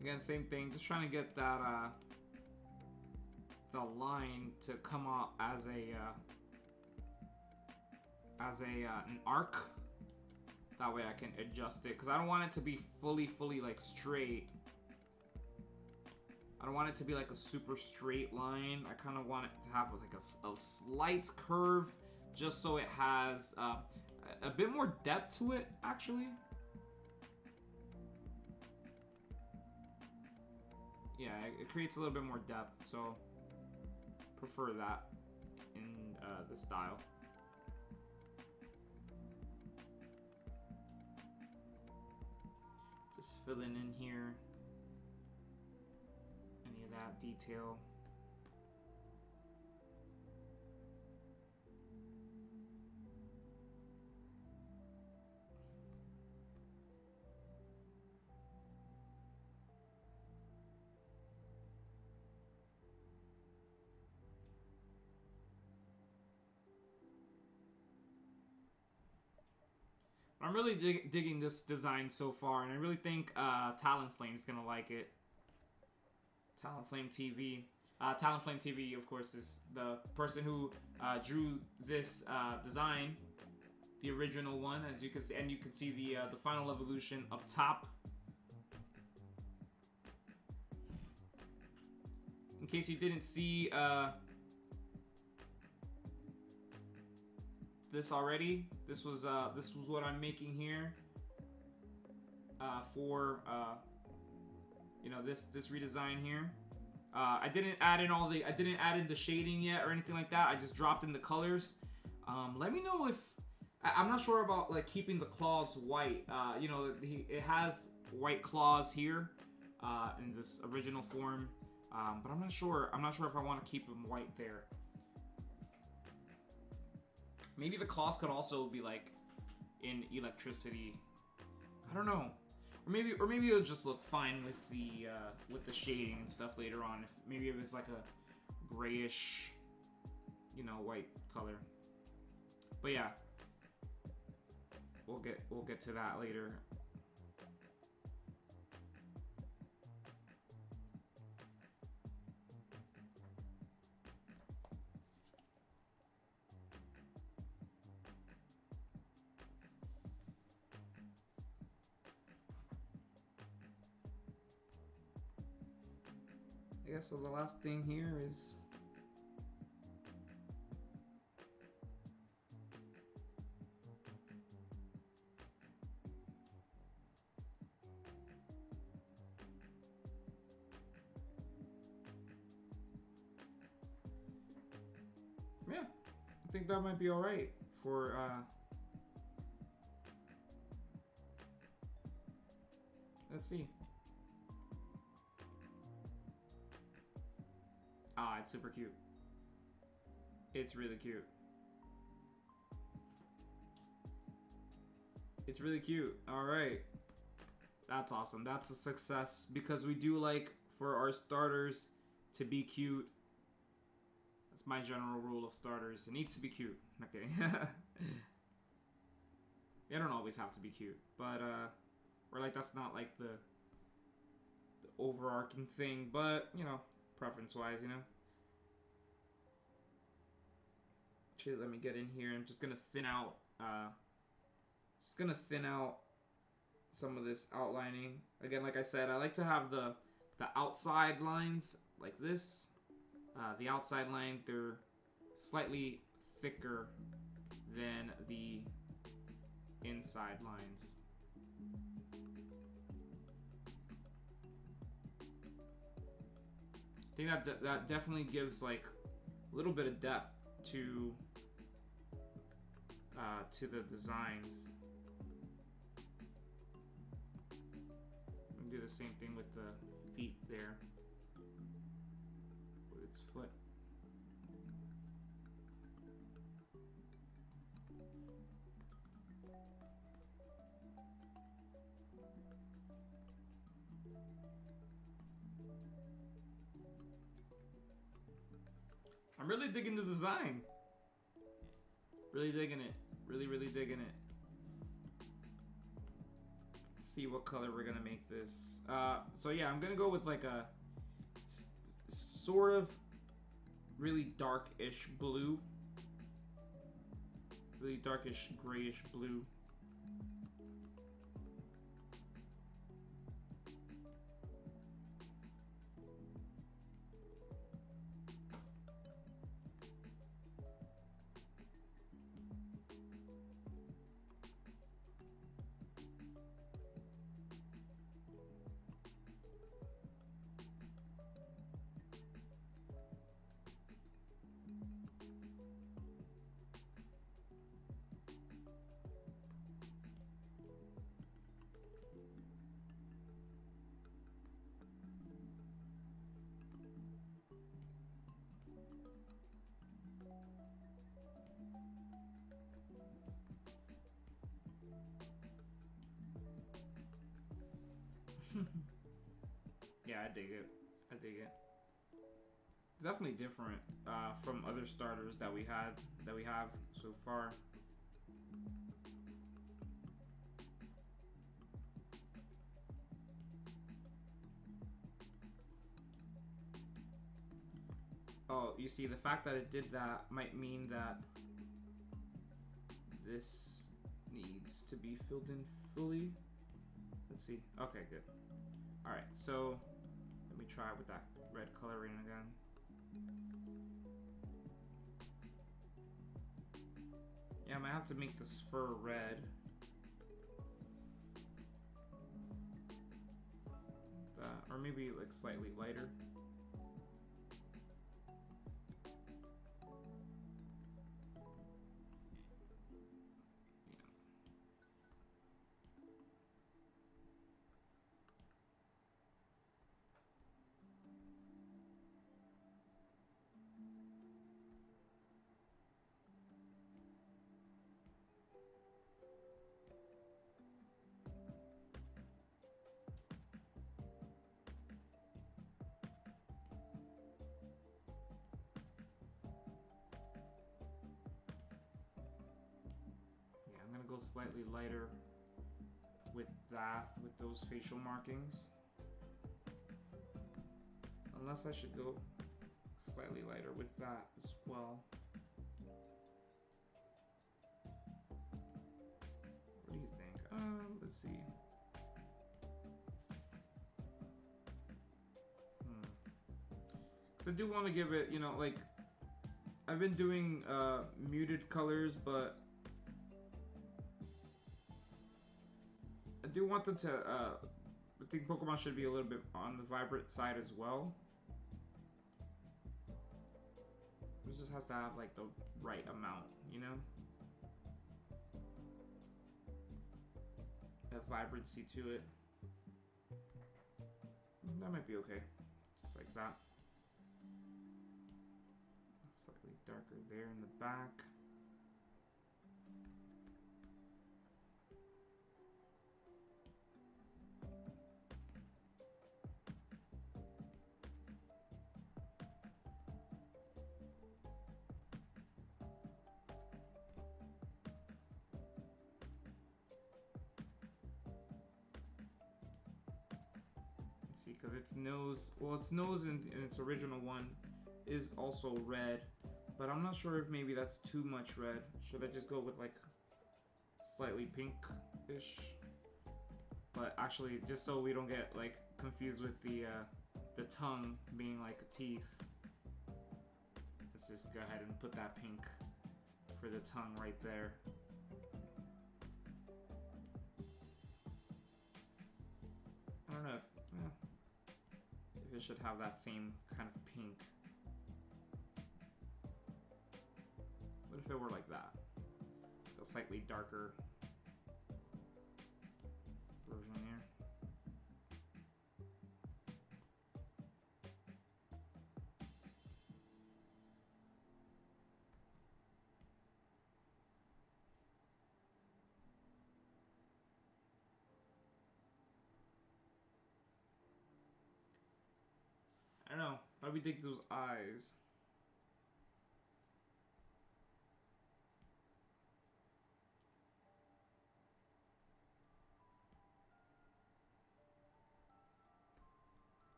Again, same thing. Just trying to get that the line to come out as an arc. That way I can adjust it, because I don't want it to be fully like straight. I don't want it to be like a super straight line. I kind of want it to have like a slight curve, just so it has a bit more depth to it, actually. Yeah, it creates a little bit more depth, so prefer that in the style. Just filling in here any of that detail. I'm really digging this design so far, and I really think Talonflame is gonna like it. Talonflame TV. Talonflame TV, of course, is the person who drew this design, the original one, as you can see, and you can see the final evolution up top. In case you didn't see this already, this was what I'm making here for you know, this redesign here. I didn't add in the shading yet or anything like that. I just dropped in the colors. Let me know if I'm not sure about like keeping the claws white. You know, it has white claws here in this original form, but I'm not sure if I want to keep them white there. Maybe the claws could also be like in electricity. I don't know. Or maybe it'll just look fine with the shading and stuff later on. Maybe if it's like a grayish, you know, white color. But yeah, we'll get to that later. I guess so. The last thing here is I think that might be all right for let's see. Ah, it's super cute. It's really cute. It's really cute. All right. That's awesome. That's a success because we do like for our starters to be cute. That's my general rule of starters. It needs to be cute. Not kidding. They don't always have to be cute, but or like that's not like the overarching thing, but you know, preference-wise, you know. Actually, let me get in here. I'm just gonna thin out. Some of this outlining. Again, like I said, I like to have the outside lines like this. The outside lines, they're slightly thicker than the inside lines. I think that definitely gives like a little bit of depth to the designs. Do the same thing with the feet there, with its foot. I'm really digging the design. Really digging it. Really digging it. See what color we're gonna make this. So yeah, I'm gonna go with like a sort of really dark-ish blue, really darkish grayish blue. Yeah, I dig it. I dig it. It's definitely different from other starters that we have so far. Oh, you see, the fact that it did that might mean that this needs to be filled in fully. Let's see. Okay, good. All right, so let me try with that red coloring again. Yeah, I might have to make this fur red. Or maybe like slightly lighter. Go slightly lighter with those facial markings. Unless I should go slightly lighter with that as well. What do you think? Let's see. Because I do want to give it, you know, like, I've been doing muted colors, but I do want them to, I think Pokemon should be a little bit on the vibrant side as well. It just has to have like the right amount, you know? A vibrancy to it. That might be okay. Just like that. Slightly darker there in the back. Because its nose, well, its nose in its original one is also red, but I'm not sure if maybe that's too much red. Should I just go with like slightly pink-ish? But actually, just so we don't get like confused with the tongue being like teeth, let's just go ahead and put that pink for the tongue right there. I don't know if it should have that same kind of pink. What if it were like that? A slightly darker version here. I don't know. How do we dig those eyes?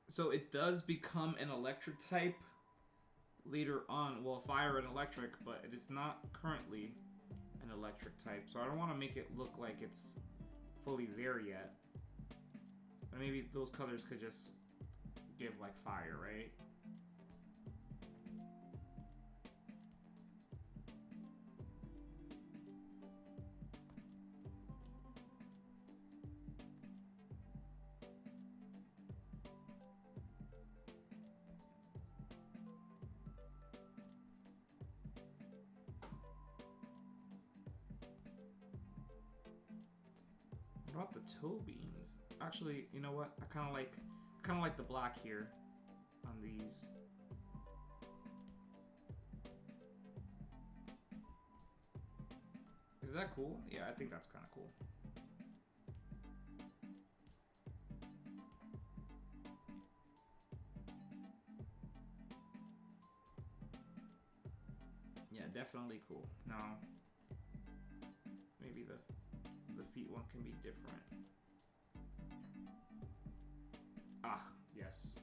So it does become an electric type later on. Well, fire and electric, but it is not currently an electric type. So I don't want to make it look like it's fully there yet. But maybe those colors could just give like fire, right? What about the toe beans? Actually, you know what? I kind of like the black here on these. Is that cool? Yeah, I think that's kind of cool. Yeah, definitely cool. Now, maybe the feet one can be different. Ah, yes.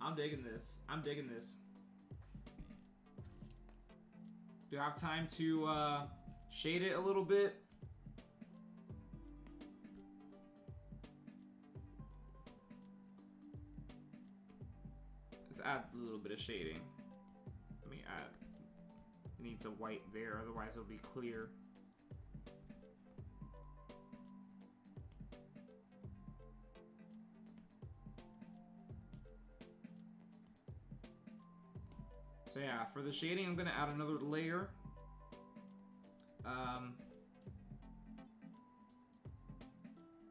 I'm digging this. I'm digging this. Do I have time to shade it a little bit? Let's add a little bit of shading. Let me add. It needs a white there, otherwise it'll be clear. So yeah, for the shading, I'm gonna add another layer.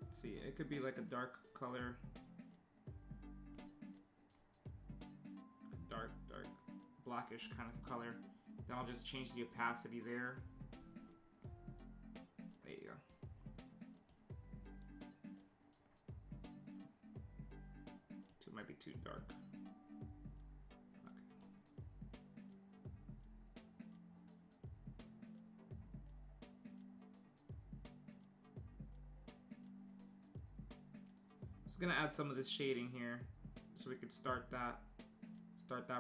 Let's see, it could be like a dark color. Dark, blackish kind of color. Then I'll just change the opacity there. There you go. So it might be too dark. Just gonna add some of this shading here so we could start that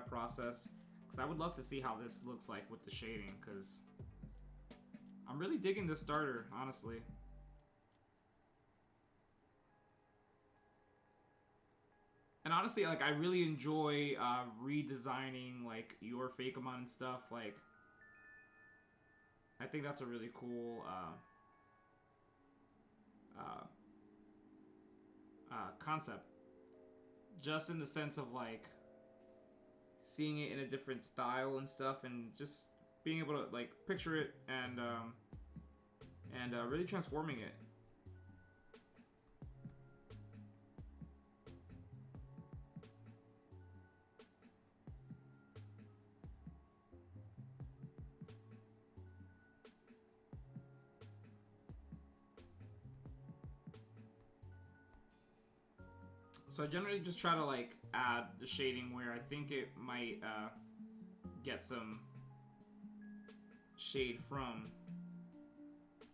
process, because I would love to see how this looks like with the shading, because I'm really digging this starter, honestly. And honestly, like, I really enjoy redesigning like your Fakemon and stuff. Like, I think that's a really cool concept, just in the sense of like seeing it in a different style and stuff, and just being able to like picture it and really transforming it. So I generally just try to like add the shading where I think it might get some shade from,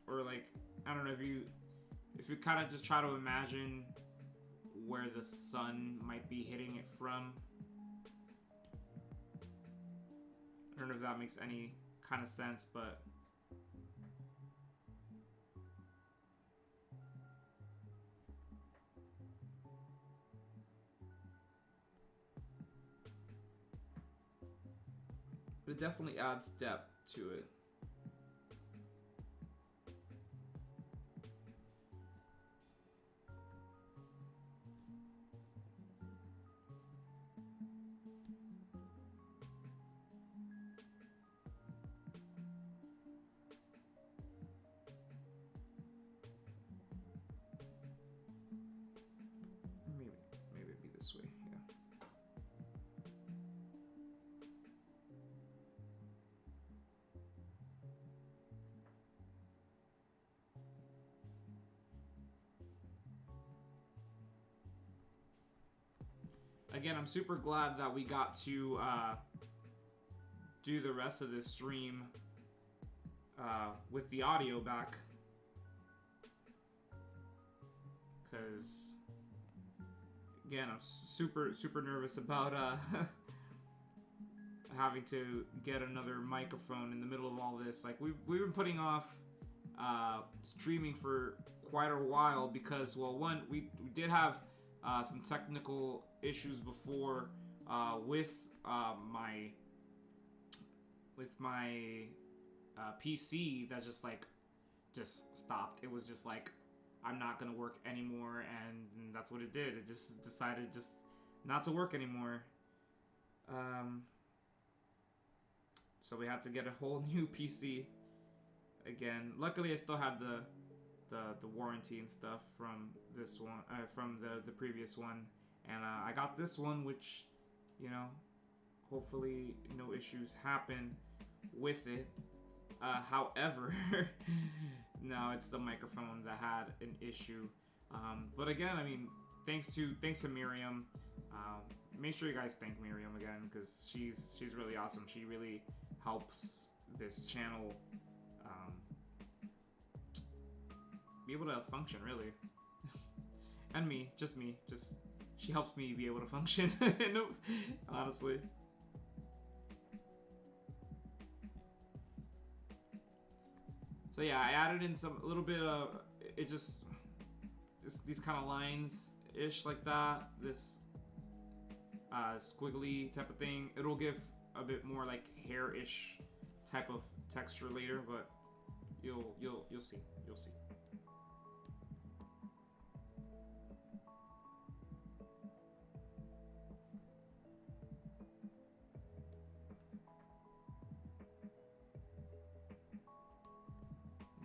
or like, I don't know, if you kind of just try to imagine where the sun might be hitting it from. I don't know if that makes any kind of sense, but it definitely adds depth to it. Maybe it'd be this way, yeah. Again, I'm super glad that we got to do the rest of this stream with the audio back, because again, I'm super nervous about having to get another microphone in the middle of all this. Like we've been putting off streaming for quite a while because, well, one, we did have some technical issues before with my PC that just stopped. It was just like, I'm not gonna work anymore, and that's what it did. It just decided just not to work anymore. So we had to get a whole new PC again. Luckily, I still had the warranty and stuff from this one, from the previous one, and I got this one, which, you know, hopefully no issues happen with it. However, no, it's the microphone that had an issue. But again, I mean, thanks to Miriam. Make sure you guys thank Miriam again, because she's really awesome. She really helps this channel be able to function, really. And me, just she helps me be able to function. Honestly. So yeah, I added in a little bit of these kind of lines ish like that. This squiggly type of thing. It'll give a bit more like hair-ish type of texture later, but you'll see. You'll see.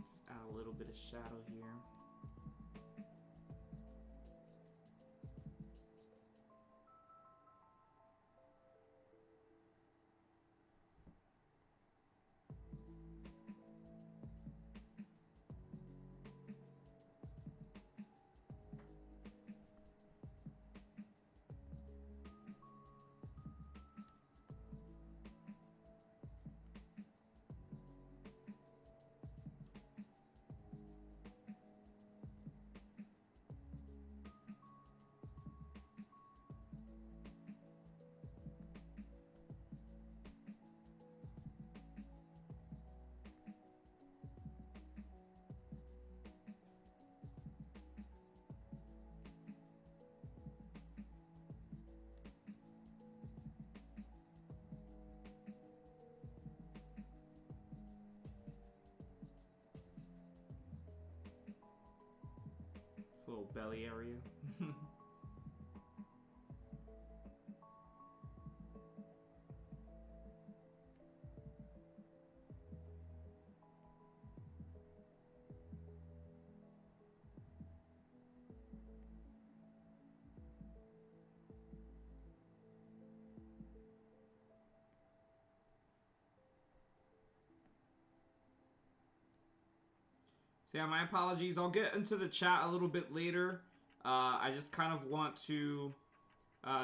Just add a little bit of shadow here. Little belly area. So yeah, my apologies. I'll get into the chat a little bit later. I just kind of want to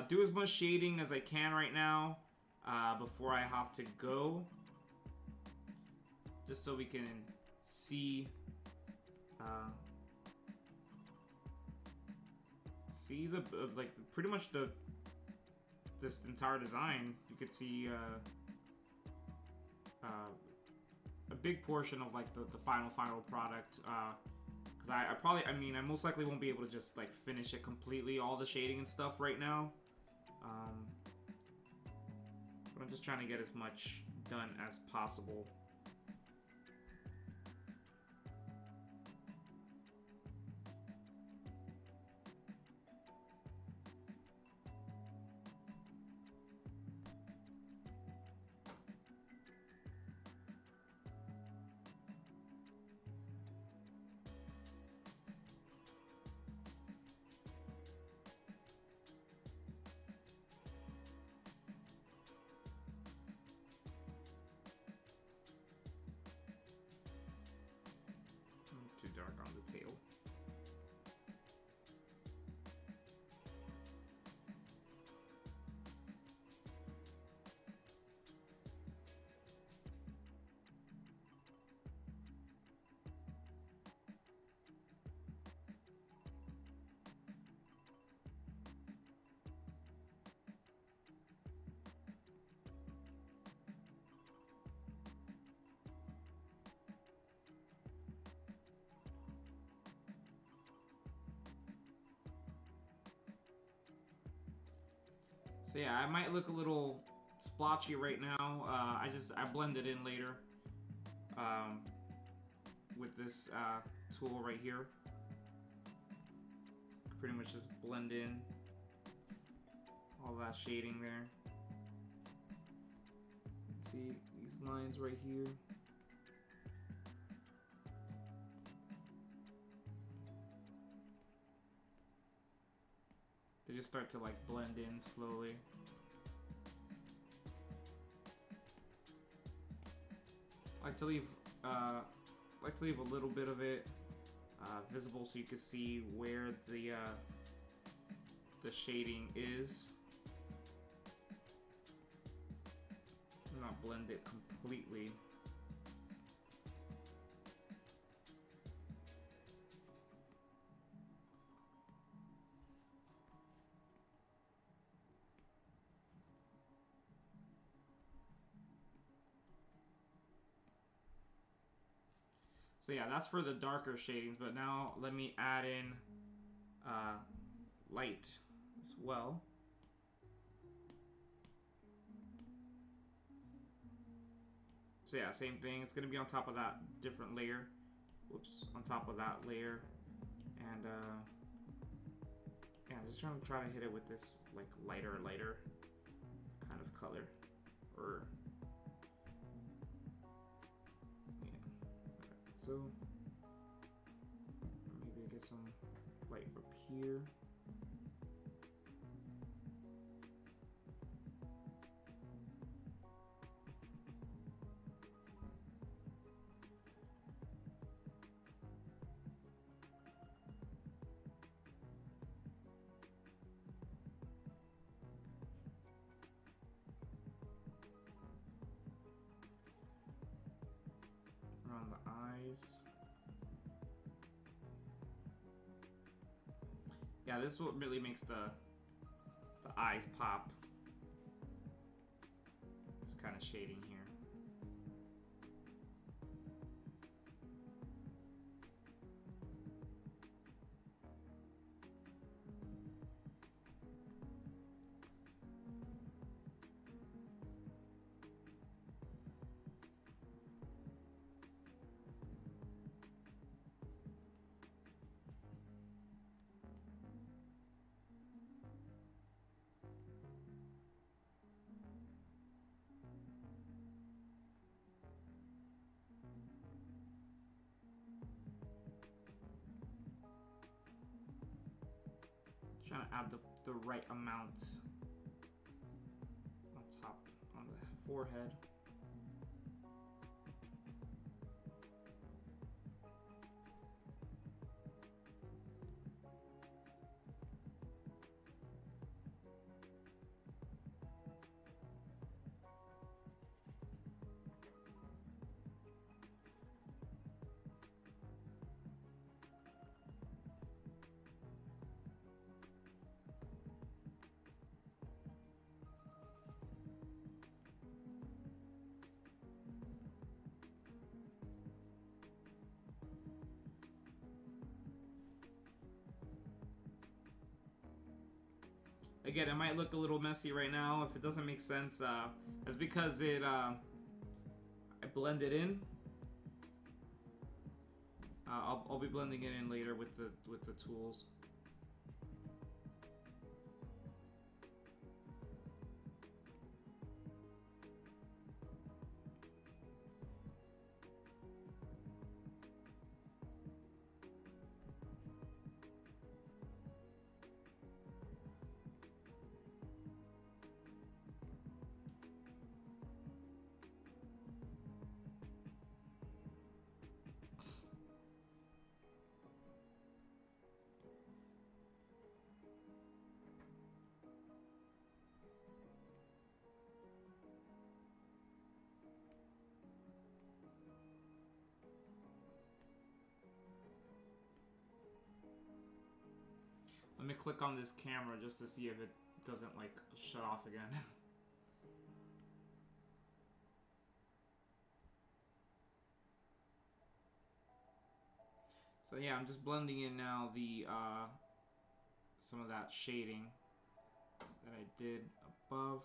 do as much shading as I can right now before I have to go. Just so we can see see the like pretty much this entire design. You could see a big portion of like the final product. Because I most likely won't be able to just like finish it completely, all the shading and stuff right now. But I'm just trying to get as much done as possible. Too dark on the tail. So yeah, I might look a little splotchy right now. I blend it in later with this tool right here. Pretty much just blend in all that shading there. See these lines right here. They just start to like blend in slowly. I like to leave a little bit of it visible so you can see where the shading is. Not blend it completely. So yeah, that's for the darker shadings, but now let me add in light as well. So yeah, same thing. It's gonna be on top of that different layer. Whoops, on top of that layer. And yeah, I'm just trying to hit it with this like lighter kind of color. Or so maybe I get some light up here. Around the eyes. Yeah, this is what really makes the eyes pop. This kind of shading here. Trying to add the right amount on top, on the forehead. Again, it might look a little messy right now. If it doesn't make sense, that's because I blended in. I'll be blending it in later with the tools. Let me click on this camera just to see if it doesn't like shut off again. So yeah, I'm just blending in now the some of that shading that I did above.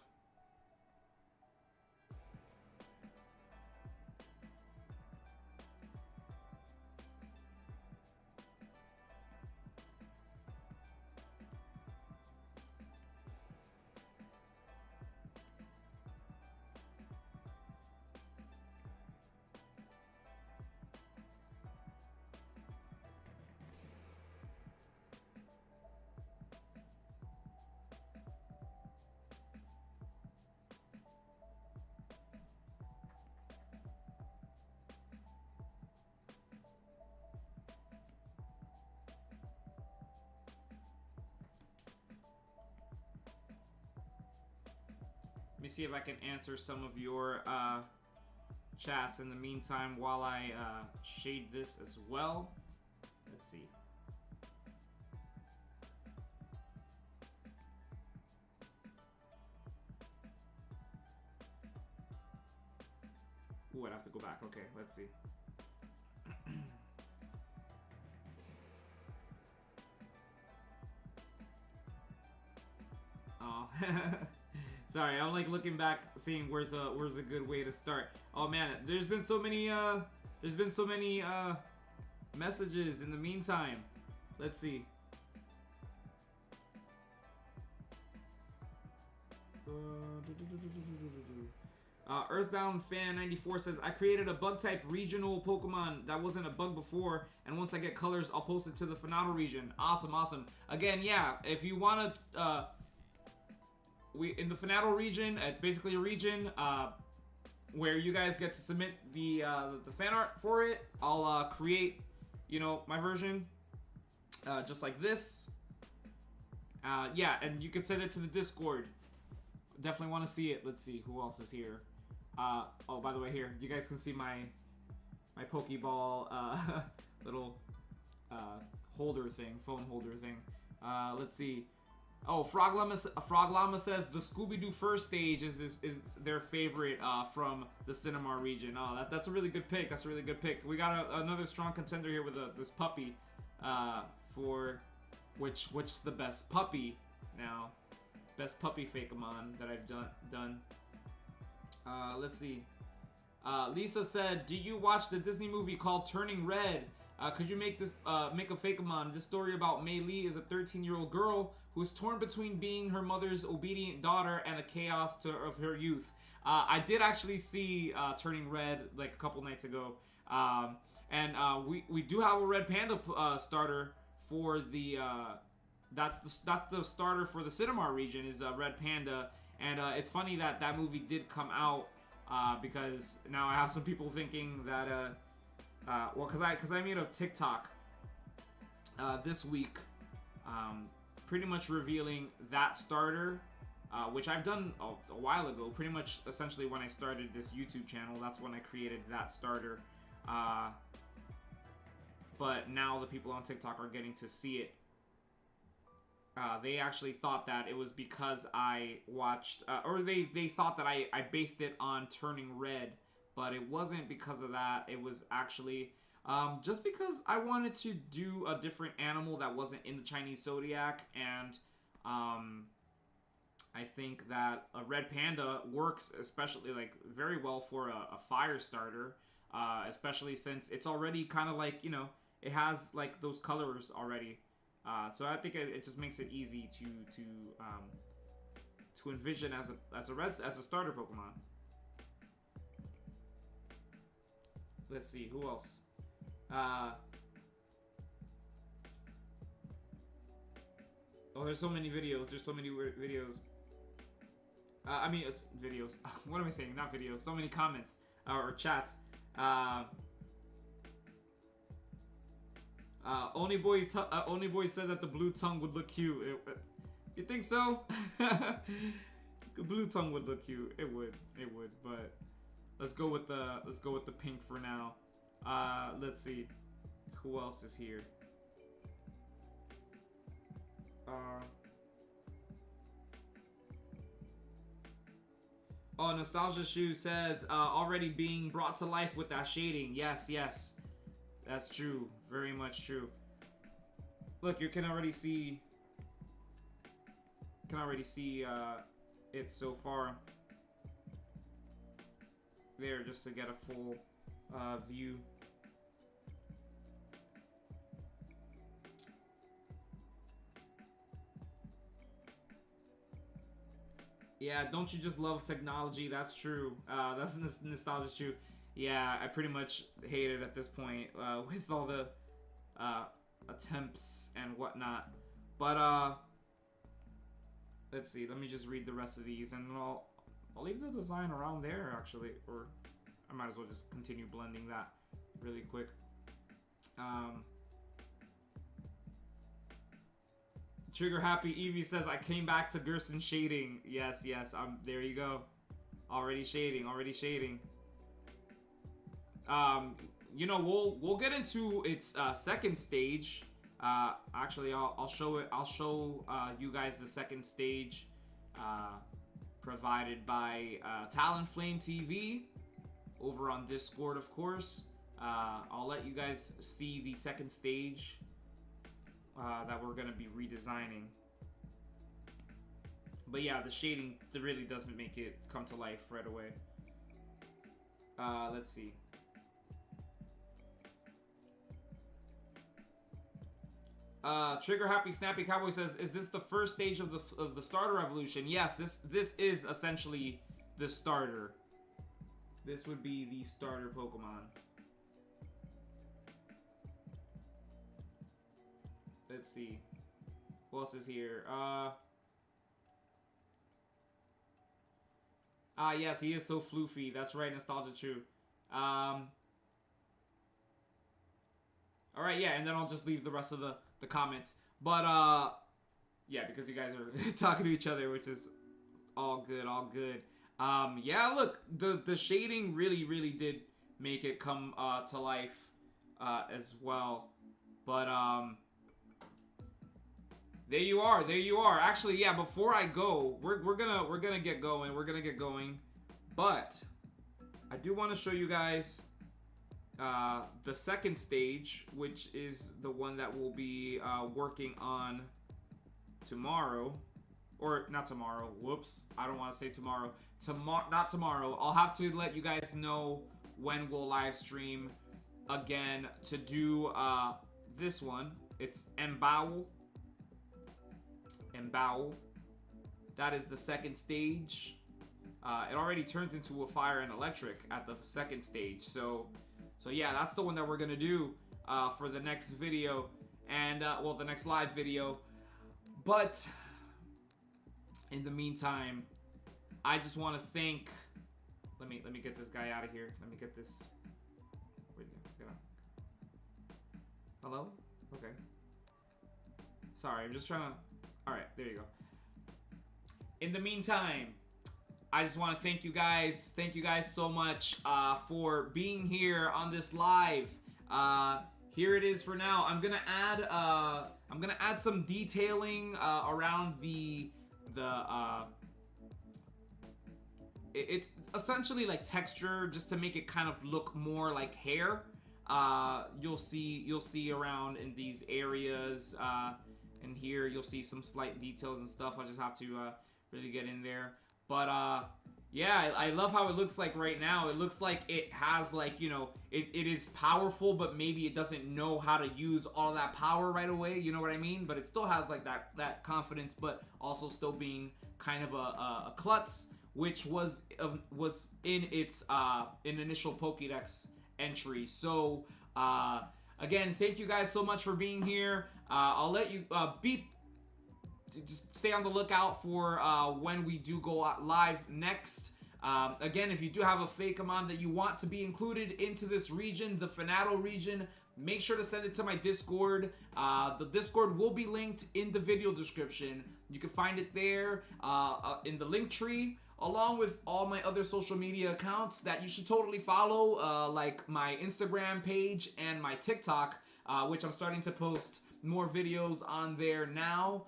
Let me see if I can answer some of your chats in the meantime while I shade this as well. Let's see. Ooh, I'd have to go back. Okay, let's see. Oh. Sorry, I'm like looking back, seeing where's a good way to start. Oh man, there's been so many messages in the meantime. Let's see. Earthbound Fan 94 says, I created a bug type regional Pokemon that wasn't a bug before, and once I get colors, I'll post it to the Finato region. Awesome, awesome. Again, yeah, if you wanna in the Finato region, it's basically a region where you guys get to submit the fan art for it. I'll create, you know, my version just like this. Yeah, and you can send it to the Discord. Definitely want to see it. Let's see who else is here. Oh, by the way, here you guys can see my Pokeball little holder thing, phone holder thing. Let's see. Oh, Frog Llama says the Scooby-Doo first stage is their favorite from the Cinemar region. Oh, that's a really good pick. That's a really good pick. We got another strong contender here with this puppy for which's the best puppy now. Best puppy Fakemon that I've done. Let's see. Lisa said, do you watch the Disney movie called Turning Red? Could you make a Fakemon? This story about Mei Li is a 13-year-old girl who's torn between being her mother's obedient daughter and a chaos of her youth. I did actually see Turning Red like a couple nights ago. And we do have a Red Panda starter for the... That's the starter for the Cinemar region is Red Panda. And it's funny that that movie did come out because now I have some people thinking that... well, because I made a TikTok this week, pretty much revealing that starter, which I've done a while ago. Pretty much, essentially, when I started this YouTube channel, that's when I created that starter. But now the people on TikTok are getting to see it. They actually thought that it was because I watched, or they thought that I based it on Turning Red. But it wasn't because of that. It was actually just because I wanted to do a different animal that wasn't in the Chinese Zodiac. And I think that a red panda works especially like very well for a fire starter, especially since it's already kind of like, you know, it has like those colors already. So I think it just makes it easy to envision as a starter Pokemon. Let's see who else. Oh, there's so many videos. There's so many videos. I mean, videos. What am I saying? Not videos. So many comments or chats. Only boy said that the blue tongue would look cute. You think so? The blue tongue would look cute. It would. But let's go with the pink for now. Let's see. Who else is here? Oh, Nostalgia Shoe says, already being brought to life with that shading. Yes. That's true. Very much true. Look, you can already see... it so far. There, just to get a full view. Yeah, don't you just love technology? That's true. That's nostalgia true. Yeah, I pretty much hate it at this point with all the attempts and whatnot. But let's see. Let me just read the rest of these, and I'll leave the design around there actually, or I might as well just continue blending that really quick. Trigger Happy Evie says, I came back to Gerson shading. Yes. There you go. Already shading. You know, we'll get into its second stage. Actually, I'll show it. I'll show you guys the second stage provided by Talonflame TV over on Discord, of course. I'll let you guys see the second stage that we're gonna be redesigning. But yeah, the shading really does make it come to life right away. Let's see. Trigger Happy Snappy Cowboy says, "Is this the first stage of the starter evolution?" Yes, this is essentially the starter. This would be the starter Pokemon. Let's see. Who else is here? Yes, he is so floofy. That's right, Nostalgia True. Alright, yeah, and then I'll just leave the rest of the comments. But, yeah, because you guys are talking to each other, which is all good. Yeah, look, the shading really did make it come to life as well. But, there you are. Actually, yeah, before I go, we're gonna get going. But I do want to show you guys the second stage, which is the one that we'll be working on tomorrow. Or not tomorrow. Whoops. I don't want to say tomorrow. Not tomorrow. I'll have to let you guys know when we'll live stream again to do this one. It's Embowel. That is the second stage. It already turns into a fire and electric at the second stage. So yeah, that's the one that we're gonna do for the next video, and well, the next live video. But in the meantime, I just want to thank. Let me get this guy out of here. Let me get this. Where'd you go? Get on. Hello? Okay. Sorry, I'm just trying to. All right, there you go. In the meantime, I just want to thank you guys. Thank you guys so much for being here on this live. Here it is for now. I'm gonna add some detailing around it's essentially like texture, just to make it kind of look more like hair. You'll see around in these areas. And here you'll see some slight details and stuff. I'll just have to really get in there. But yeah, I love how it looks like right now. It looks like it has like, you know, it is powerful, but maybe it doesn't know how to use all that power right away. You know what I mean? But it still has like that confidence, but also still being kind of a klutz, which was in its initial Pokédex entry. So again, thank you guys so much for being here. I'll let you just stay on the lookout for when we do go live next. Again, if you do have a Fakemon that you want to be included into this region, the Finato region, make sure to send it to my Discord. The Discord will be linked in the video description. You can find it there in the link tree, along with all my other social media accounts that you should totally follow, like my Instagram page and my TikTok, which I'm starting to post more videos on there now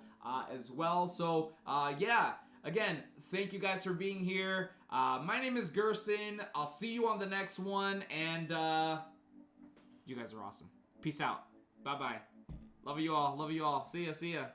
as well. So yeah, again, thank you guys for being here. My name is Gerson. I'll see you on the next one, and you guys are awesome. Peace out. Bye bye. Love you all. Love you all. See ya. See ya.